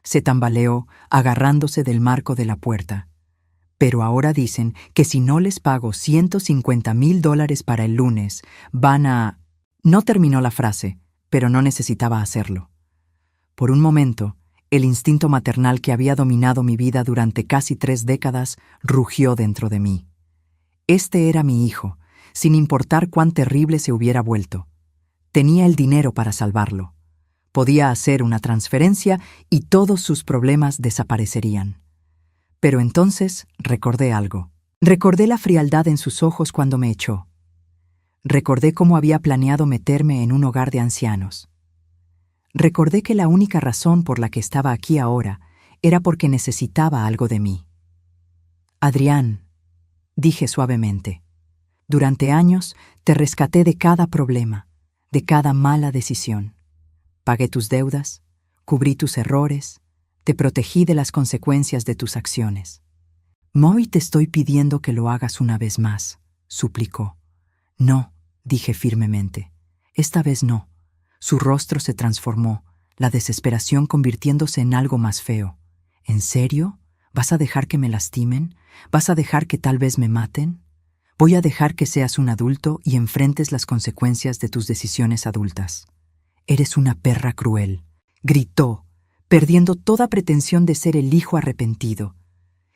Se tambaleó, agarrándose del marco de la puerta. «Pero ahora dicen que si no les pago $150,000 para el lunes, van a...» No terminó la frase, pero no necesitaba hacerlo. Por un momento, el instinto maternal que había dominado mi vida durante casi 3 décadas rugió dentro de mí. Este era mi hijo, sin importar cuán terrible se hubiera vuelto. Tenía el dinero para salvarlo. Podía hacer una transferencia y todos sus problemas desaparecerían. Pero entonces recordé algo. Recordé la frialdad en sus ojos cuando me echó. Recordé cómo había planeado meterme en un hogar de ancianos. Recordé que la única razón por la que estaba aquí ahora era porque necesitaba algo de mí. «Adrián», dije suavemente, «durante años te rescaté de cada problema, de cada mala decisión. Pagué tus deudas, cubrí tus errores, Te protegí de las consecuencias de tus acciones. Hoy te estoy pidiendo que lo hagas una vez más, suplicó. No, dije firmemente. Esta vez no. Su rostro se transformó, la desesperación convirtiéndose en algo más feo. ¿En serio? ¿Vas a dejar que me lastimen? ¿Vas a dejar que tal vez me maten? Voy a dejar que seas un adulto y enfrentes las consecuencias de tus decisiones adultas. Eres una perra cruel, gritó, perdiendo toda pretensión de ser el hijo arrepentido.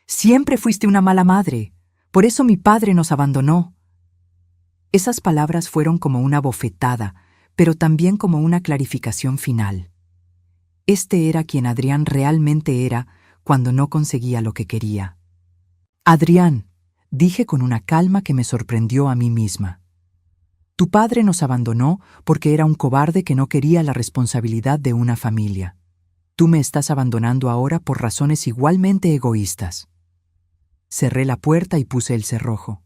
Siempre fuiste una mala madre, por eso mi padre nos abandonó. Esas palabras fueron como una bofetada, pero también como una clarificación final. Este era quien Adrián realmente era cuando no conseguía lo que quería. Adrián, dije con una calma que me sorprendió a mí misma. Tu padre nos abandonó porque era un cobarde que no quería la responsabilidad de una familia. Tú me estás abandonando ahora por razones igualmente egoístas. Cerré la puerta y puse el cerrojo.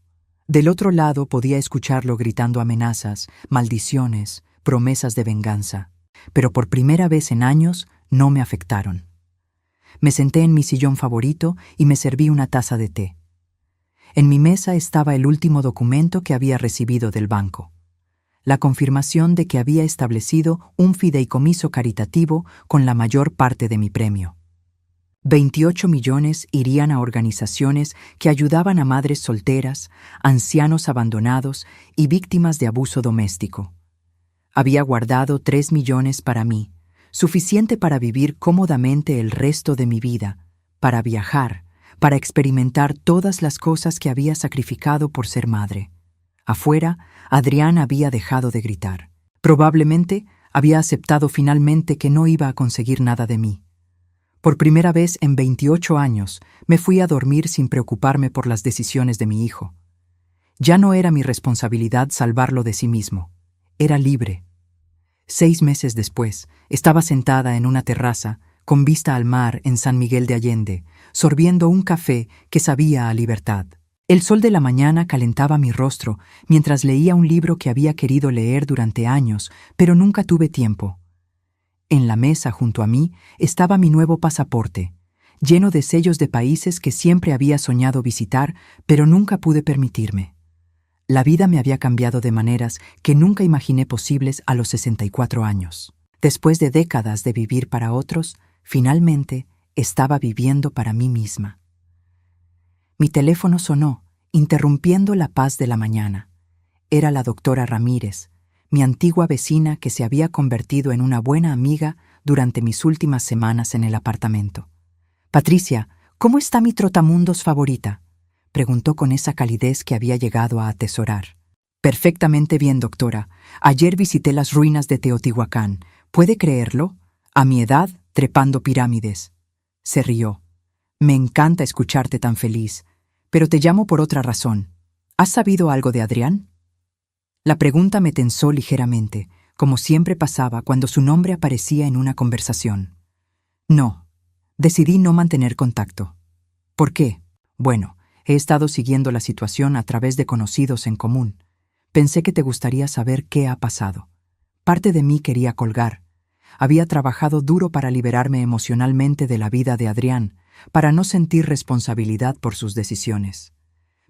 Del otro lado podía escucharlo gritando amenazas, maldiciones, promesas de venganza, pero por primera vez en años no me afectaron. Me senté en mi sillón favorito y me serví una taza de té. En mi mesa estaba el último documento que había recibido del banco. La confirmación de que había establecido un fideicomiso caritativo con la mayor parte de mi premio. 28 millones irían a organizaciones que ayudaban a madres solteras, ancianos abandonados y víctimas de abuso doméstico. Había guardado 3 millones para mí, suficiente para vivir cómodamente el resto de mi vida, para viajar, para experimentar todas las cosas que había sacrificado por ser madre. Afuera, Adrián había dejado de gritar. Probablemente había aceptado finalmente que no iba a conseguir nada de mí. Por primera vez en 28 años, me fui a dormir sin preocuparme por las decisiones de mi hijo. Ya no era mi responsabilidad salvarlo de sí mismo. Era libre. 6 meses después, estaba sentada en una terraza, con vista al mar en San Miguel de Allende, sorbiendo un café que sabía a libertad. El sol de la mañana calentaba mi rostro mientras leía un libro que había querido leer durante años, pero nunca tuve tiempo. En la mesa junto a mí estaba mi nuevo pasaporte, lleno de sellos de países que siempre había soñado visitar, pero nunca pude permitirme. La vida me había cambiado de maneras que nunca imaginé posibles a los 64 años. Después de décadas de vivir para otros, finalmente estaba viviendo para mí misma. Mi teléfono sonó, interrumpiendo la paz de la mañana. Era la doctora Ramírez, mi antigua vecina que se había convertido en una buena amiga durante mis últimas semanas en el apartamento. «Patricia, ¿cómo está mi trotamundos favorita?», preguntó con esa calidez que había llegado a atesorar. «Perfectamente bien, doctora. Ayer visité las ruinas de Teotihuacán. ¿Puede creerlo? A mi edad, trepando pirámides». Se rió. «Me encanta escucharte tan feliz, pero te llamo por otra razón. ¿Has sabido algo de Adrián?». La pregunta me tensó ligeramente, como siempre pasaba cuando su nombre aparecía en una conversación. No, decidí no mantener contacto. ¿Por qué? Bueno, he estado siguiendo la situación a través de conocidos en común. Pensé que te gustaría saber qué ha pasado. Parte de mí quería colgar. Había trabajado duro para liberarme emocionalmente de la vida de Adrián, para no sentir responsabilidad por sus decisiones.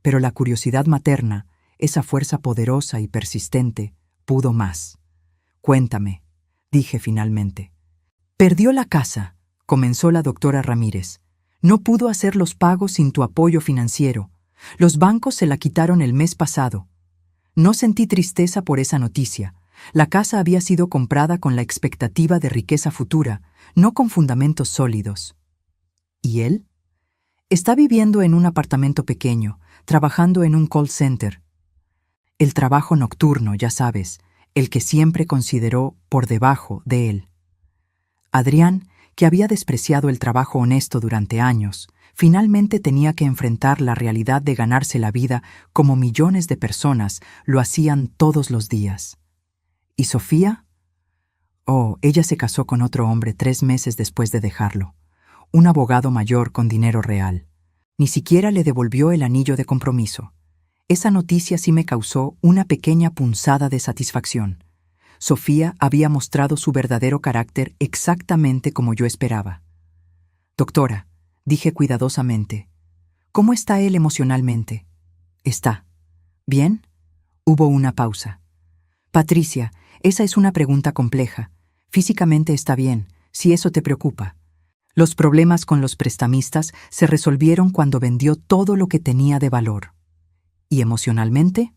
Pero la curiosidad materna, esa fuerza poderosa y persistente, pudo más. «Cuéntame», dije finalmente. «Perdió la casa», comenzó la doctora Ramírez. «No pudo hacer los pagos sin tu apoyo financiero. Los bancos se la quitaron el mes pasado». No sentí tristeza por esa noticia. La casa había sido comprada con la expectativa de riqueza futura, no con fundamentos sólidos. ¿Y él? Está viviendo en un apartamento pequeño, trabajando en un call center. El trabajo nocturno, ya sabes, el que siempre consideró por debajo de él. Adrián, que había despreciado el trabajo honesto durante años, finalmente tenía que enfrentar la realidad de ganarse la vida como millones de personas lo hacían todos los días. ¿Y Sofía? Oh, ella se casó con otro hombre 3 meses después de dejarlo. Un abogado mayor con dinero real. Ni siquiera le devolvió el anillo de compromiso. Esa noticia sí me causó una pequeña punzada de satisfacción. Sofía había mostrado su verdadero carácter exactamente como yo esperaba. Doctora, dije cuidadosamente, ¿cómo está él emocionalmente? ¿Está bien? Hubo una pausa. Patricia, esa es una pregunta compleja. Físicamente está bien, si eso te preocupa. Los problemas con los prestamistas se resolvieron cuando vendió todo lo que tenía de valor. ¿Y emocionalmente?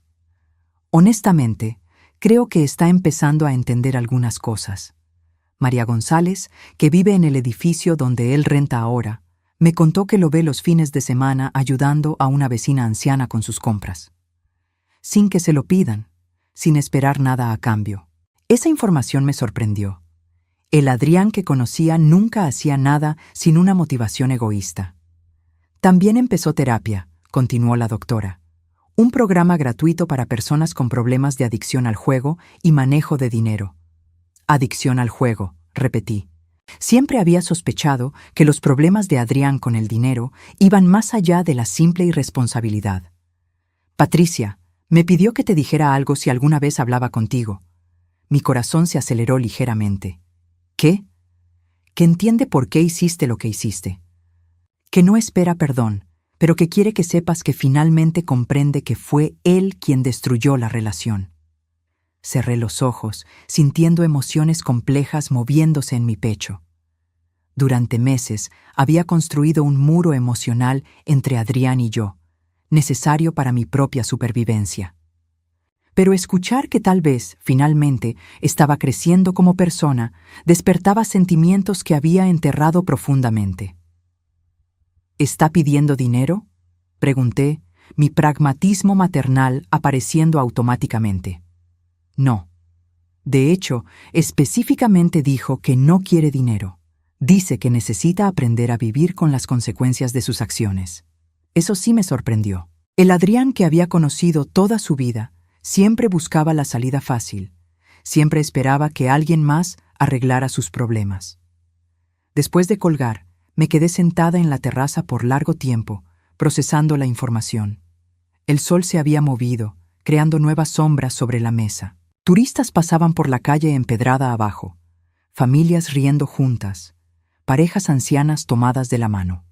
Honestamente, creo que está empezando a entender algunas cosas. María González, que vive en el edificio donde él renta ahora, me contó que lo ve los fines de semana ayudando a una vecina anciana con sus compras. Sin que se lo pidan, sin esperar nada a cambio. Esa información me sorprendió. El Adrián que conocía nunca hacía nada sin una motivación egoísta. También empezó terapia, continuó la doctora. Un programa gratuito para personas con problemas de adicción al juego y manejo de dinero. Adicción al juego, repetí. Siempre había sospechado que los problemas de Adrián con el dinero iban más allá de la simple irresponsabilidad. Patricia, me pidió que te dijera algo si alguna vez hablaba contigo. Mi corazón se aceleró ligeramente. ¿Qué? Que entiende por qué hiciste lo que hiciste. Que no espera perdón, pero que quiere que sepas que finalmente comprende que fue él quien destruyó la relación. Cerré los ojos, sintiendo emociones complejas moviéndose en mi pecho. Durante meses había construido un muro emocional entre Adrián y yo, necesario para mi propia supervivencia. Pero escuchar que tal vez, finalmente, estaba creciendo como persona, despertaba sentimientos que había enterrado profundamente. ¿Está pidiendo dinero?, pregunté, mi pragmatismo maternal apareciendo automáticamente. No. De hecho, específicamente dijo que no quiere dinero. Dice que necesita aprender a vivir con las consecuencias de sus acciones. Eso sí me sorprendió. El Adrián que había conocido toda su vida siempre buscaba la salida fácil. Siempre esperaba que alguien más arreglara sus problemas. Después de colgar, me quedé sentada en la terraza por largo tiempo, procesando la información. El sol se había movido, creando nuevas sombras sobre la mesa. Turistas pasaban por la calle empedrada abajo, familias riendo juntas, parejas ancianas tomadas de la mano.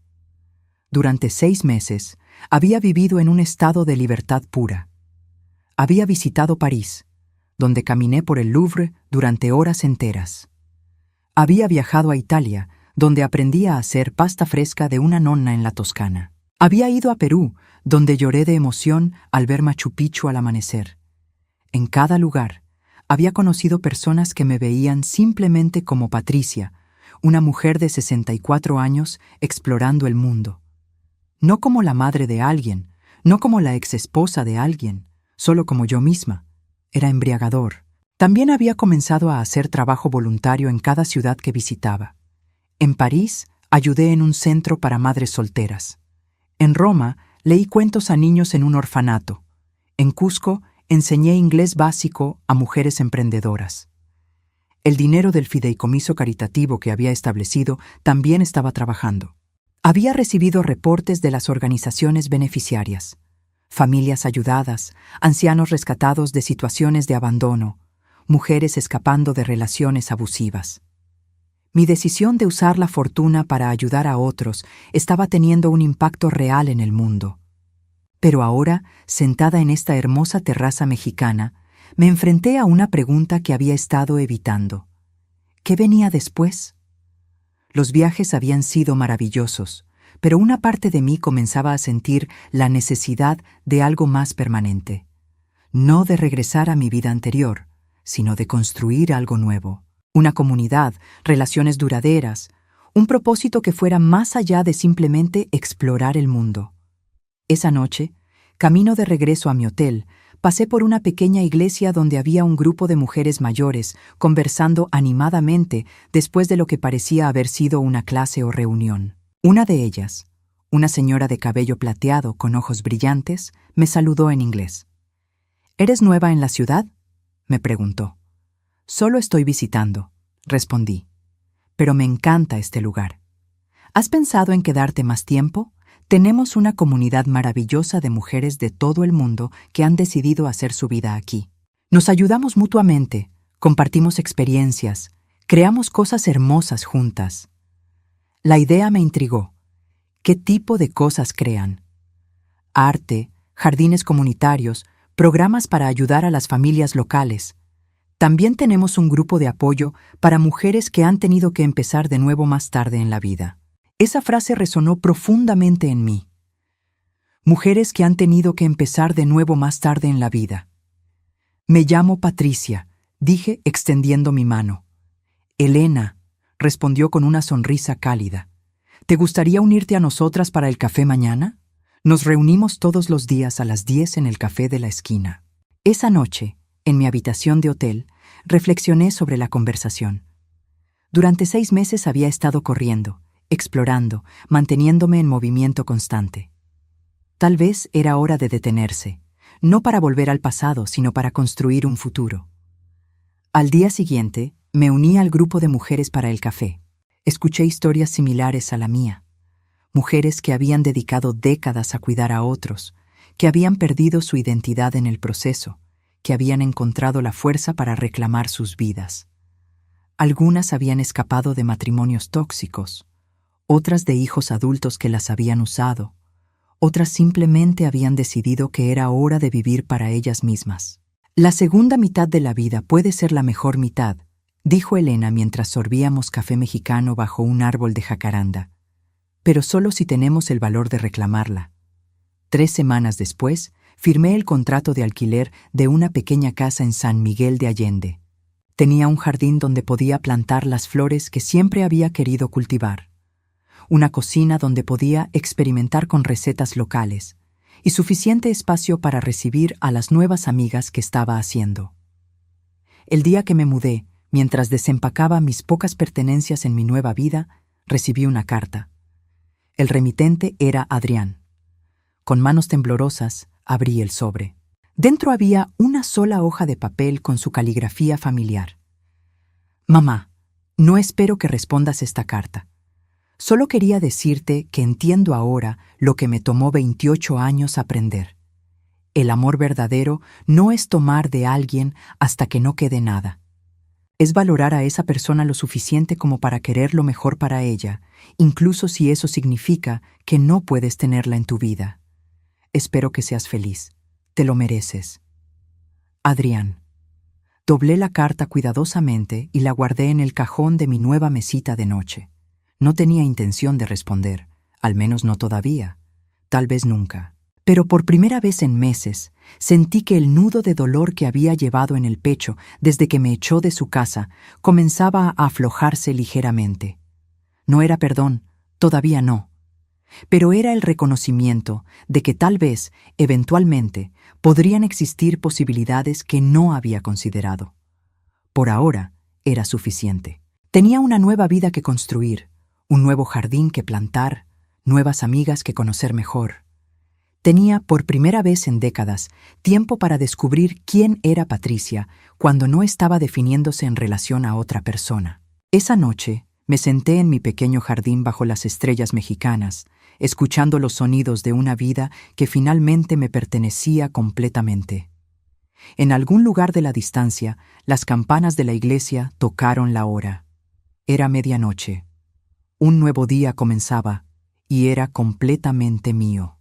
Durante 6 meses, había vivido en un estado de libertad pura. Había visitado París, donde caminé por el Louvre durante horas enteras. Había viajado a Italia, donde aprendí a hacer pasta fresca de una nonna en la Toscana. Había ido a Perú, donde lloré de emoción al ver Machu Picchu al amanecer. En cada lugar, había conocido personas que me veían simplemente como Patricia, una mujer de 64 años explorando el mundo. No como la madre de alguien, no como la exesposa de alguien, solo como yo misma. Era embriagador. También había comenzado a hacer trabajo voluntario en cada ciudad que visitaba. En París, ayudé en un centro para madres solteras. En Roma, leí cuentos a niños en un orfanato. En Cusco, enseñé inglés básico a mujeres emprendedoras. El dinero del fideicomiso caritativo que había establecido también estaba trabajando. Había recibido reportes de las organizaciones beneficiarias. Familias ayudadas, ancianos rescatados de situaciones de abandono, mujeres escapando de relaciones abusivas. Mi decisión de usar la fortuna para ayudar a otros estaba teniendo un impacto real en el mundo. Pero ahora, sentada en esta hermosa terraza mexicana, me enfrenté a una pregunta que había estado evitando. ¿Qué venía después? Los viajes habían sido maravillosos, pero una parte de mí comenzaba a sentir la necesidad de algo más permanente. No de regresar a mi vida anterior, sino de construir algo nuevo. Una comunidad, relaciones duraderas, un propósito que fuera más allá de simplemente explorar el mundo. Esa noche, camino de regreso a mi hotel, pasé por una pequeña iglesia donde había un grupo de mujeres mayores conversando animadamente después de lo que parecía haber sido una clase o reunión. Una de ellas, una señora de cabello plateado con ojos brillantes, me saludó en inglés. ¿Eres nueva en la ciudad?, me preguntó. Solo estoy visitando, respondí. Pero me encanta este lugar. ¿Has pensado en quedarte más tiempo? Tenemos una comunidad maravillosa de mujeres de todo el mundo que han decidido hacer su vida aquí. Nos ayudamos mutuamente, compartimos experiencias, creamos cosas hermosas juntas. La idea me intrigó. ¿Qué tipo de cosas crean? Arte, jardines comunitarios, programas para ayudar a las familias locales. También tenemos un grupo de apoyo para mujeres que han tenido que empezar de nuevo más tarde en la vida. Esa frase resonó profundamente en mí. Mujeres que han tenido que empezar de nuevo más tarde en la vida. Me llamo Patricia, dije extendiendo mi mano. Elena, respondió con una sonrisa cálida. ¿Te gustaría unirte a nosotras para el café mañana? Nos reunimos todos los días a las 10 en el café de la esquina. Esa noche, en mi habitación de hotel, reflexioné sobre la conversación. Durante 6 meses había estado corriendo, explorando, manteniéndome en movimiento constante. Tal vez era hora de detenerse, no para volver al pasado, sino para construir un futuro. Al día siguiente, me uní al grupo de mujeres para el café. Escuché historias similares a la mía. Mujeres que habían dedicado décadas a cuidar a otros, que habían perdido su identidad en el proceso, que habían encontrado la fuerza para reclamar sus vidas. Algunas habían escapado de matrimonios tóxicos, otras de hijos adultos que las habían usado, otras simplemente habían decidido que era hora de vivir para ellas mismas. La segunda mitad de la vida puede ser la mejor mitad, dijo Elena mientras sorbíamos café mexicano bajo un árbol de jacaranda, pero solo si tenemos el valor de reclamarla. 3 semanas después, firmé el contrato de alquiler de una pequeña casa en San Miguel de Allende. Tenía un jardín donde podía plantar las flores que siempre había querido cultivar, una cocina donde podía experimentar con recetas locales y suficiente espacio para recibir a las nuevas amigas que estaba haciendo. El día que me mudé, mientras desempacaba mis pocas pertenencias en mi nueva vida, recibí una carta. El remitente era Adrián. Con manos temblorosas, abrí el sobre. Dentro había una sola hoja de papel con su caligrafía familiar. Mamá, no espero que respondas esta carta. Solo quería decirte que entiendo ahora lo que me tomó 28 años aprender. El amor verdadero no es tomar de alguien hasta que no quede nada. Es valorar a esa persona lo suficiente como para querer lo mejor para ella, incluso si eso significa que no puedes tenerla en tu vida. Espero que seas feliz. Te lo mereces. Adrián. Doblé la carta cuidadosamente y la guardé en el cajón de mi nueva mesita de noche. No tenía intención de responder, al menos no todavía, tal vez nunca. Pero por primera vez en meses, sentí que el nudo de dolor que había llevado en el pecho desde que me echó de su casa comenzaba a aflojarse ligeramente. No era perdón, todavía no. Pero era el reconocimiento de que tal vez, eventualmente, podrían existir posibilidades que no había considerado. Por ahora, era suficiente. Tenía una nueva vida que construir, un nuevo jardín que plantar, nuevas amigas que conocer mejor. Tenía, por primera vez en décadas, tiempo para descubrir quién era Patricia cuando no estaba definiéndose en relación a otra persona. Esa noche, me senté en mi pequeño jardín bajo las estrellas mexicanas, escuchando los sonidos de una vida que finalmente me pertenecía completamente. En algún lugar de la distancia, las campanas de la iglesia tocaron la hora. Era medianoche. Un nuevo día comenzaba, y era completamente mío.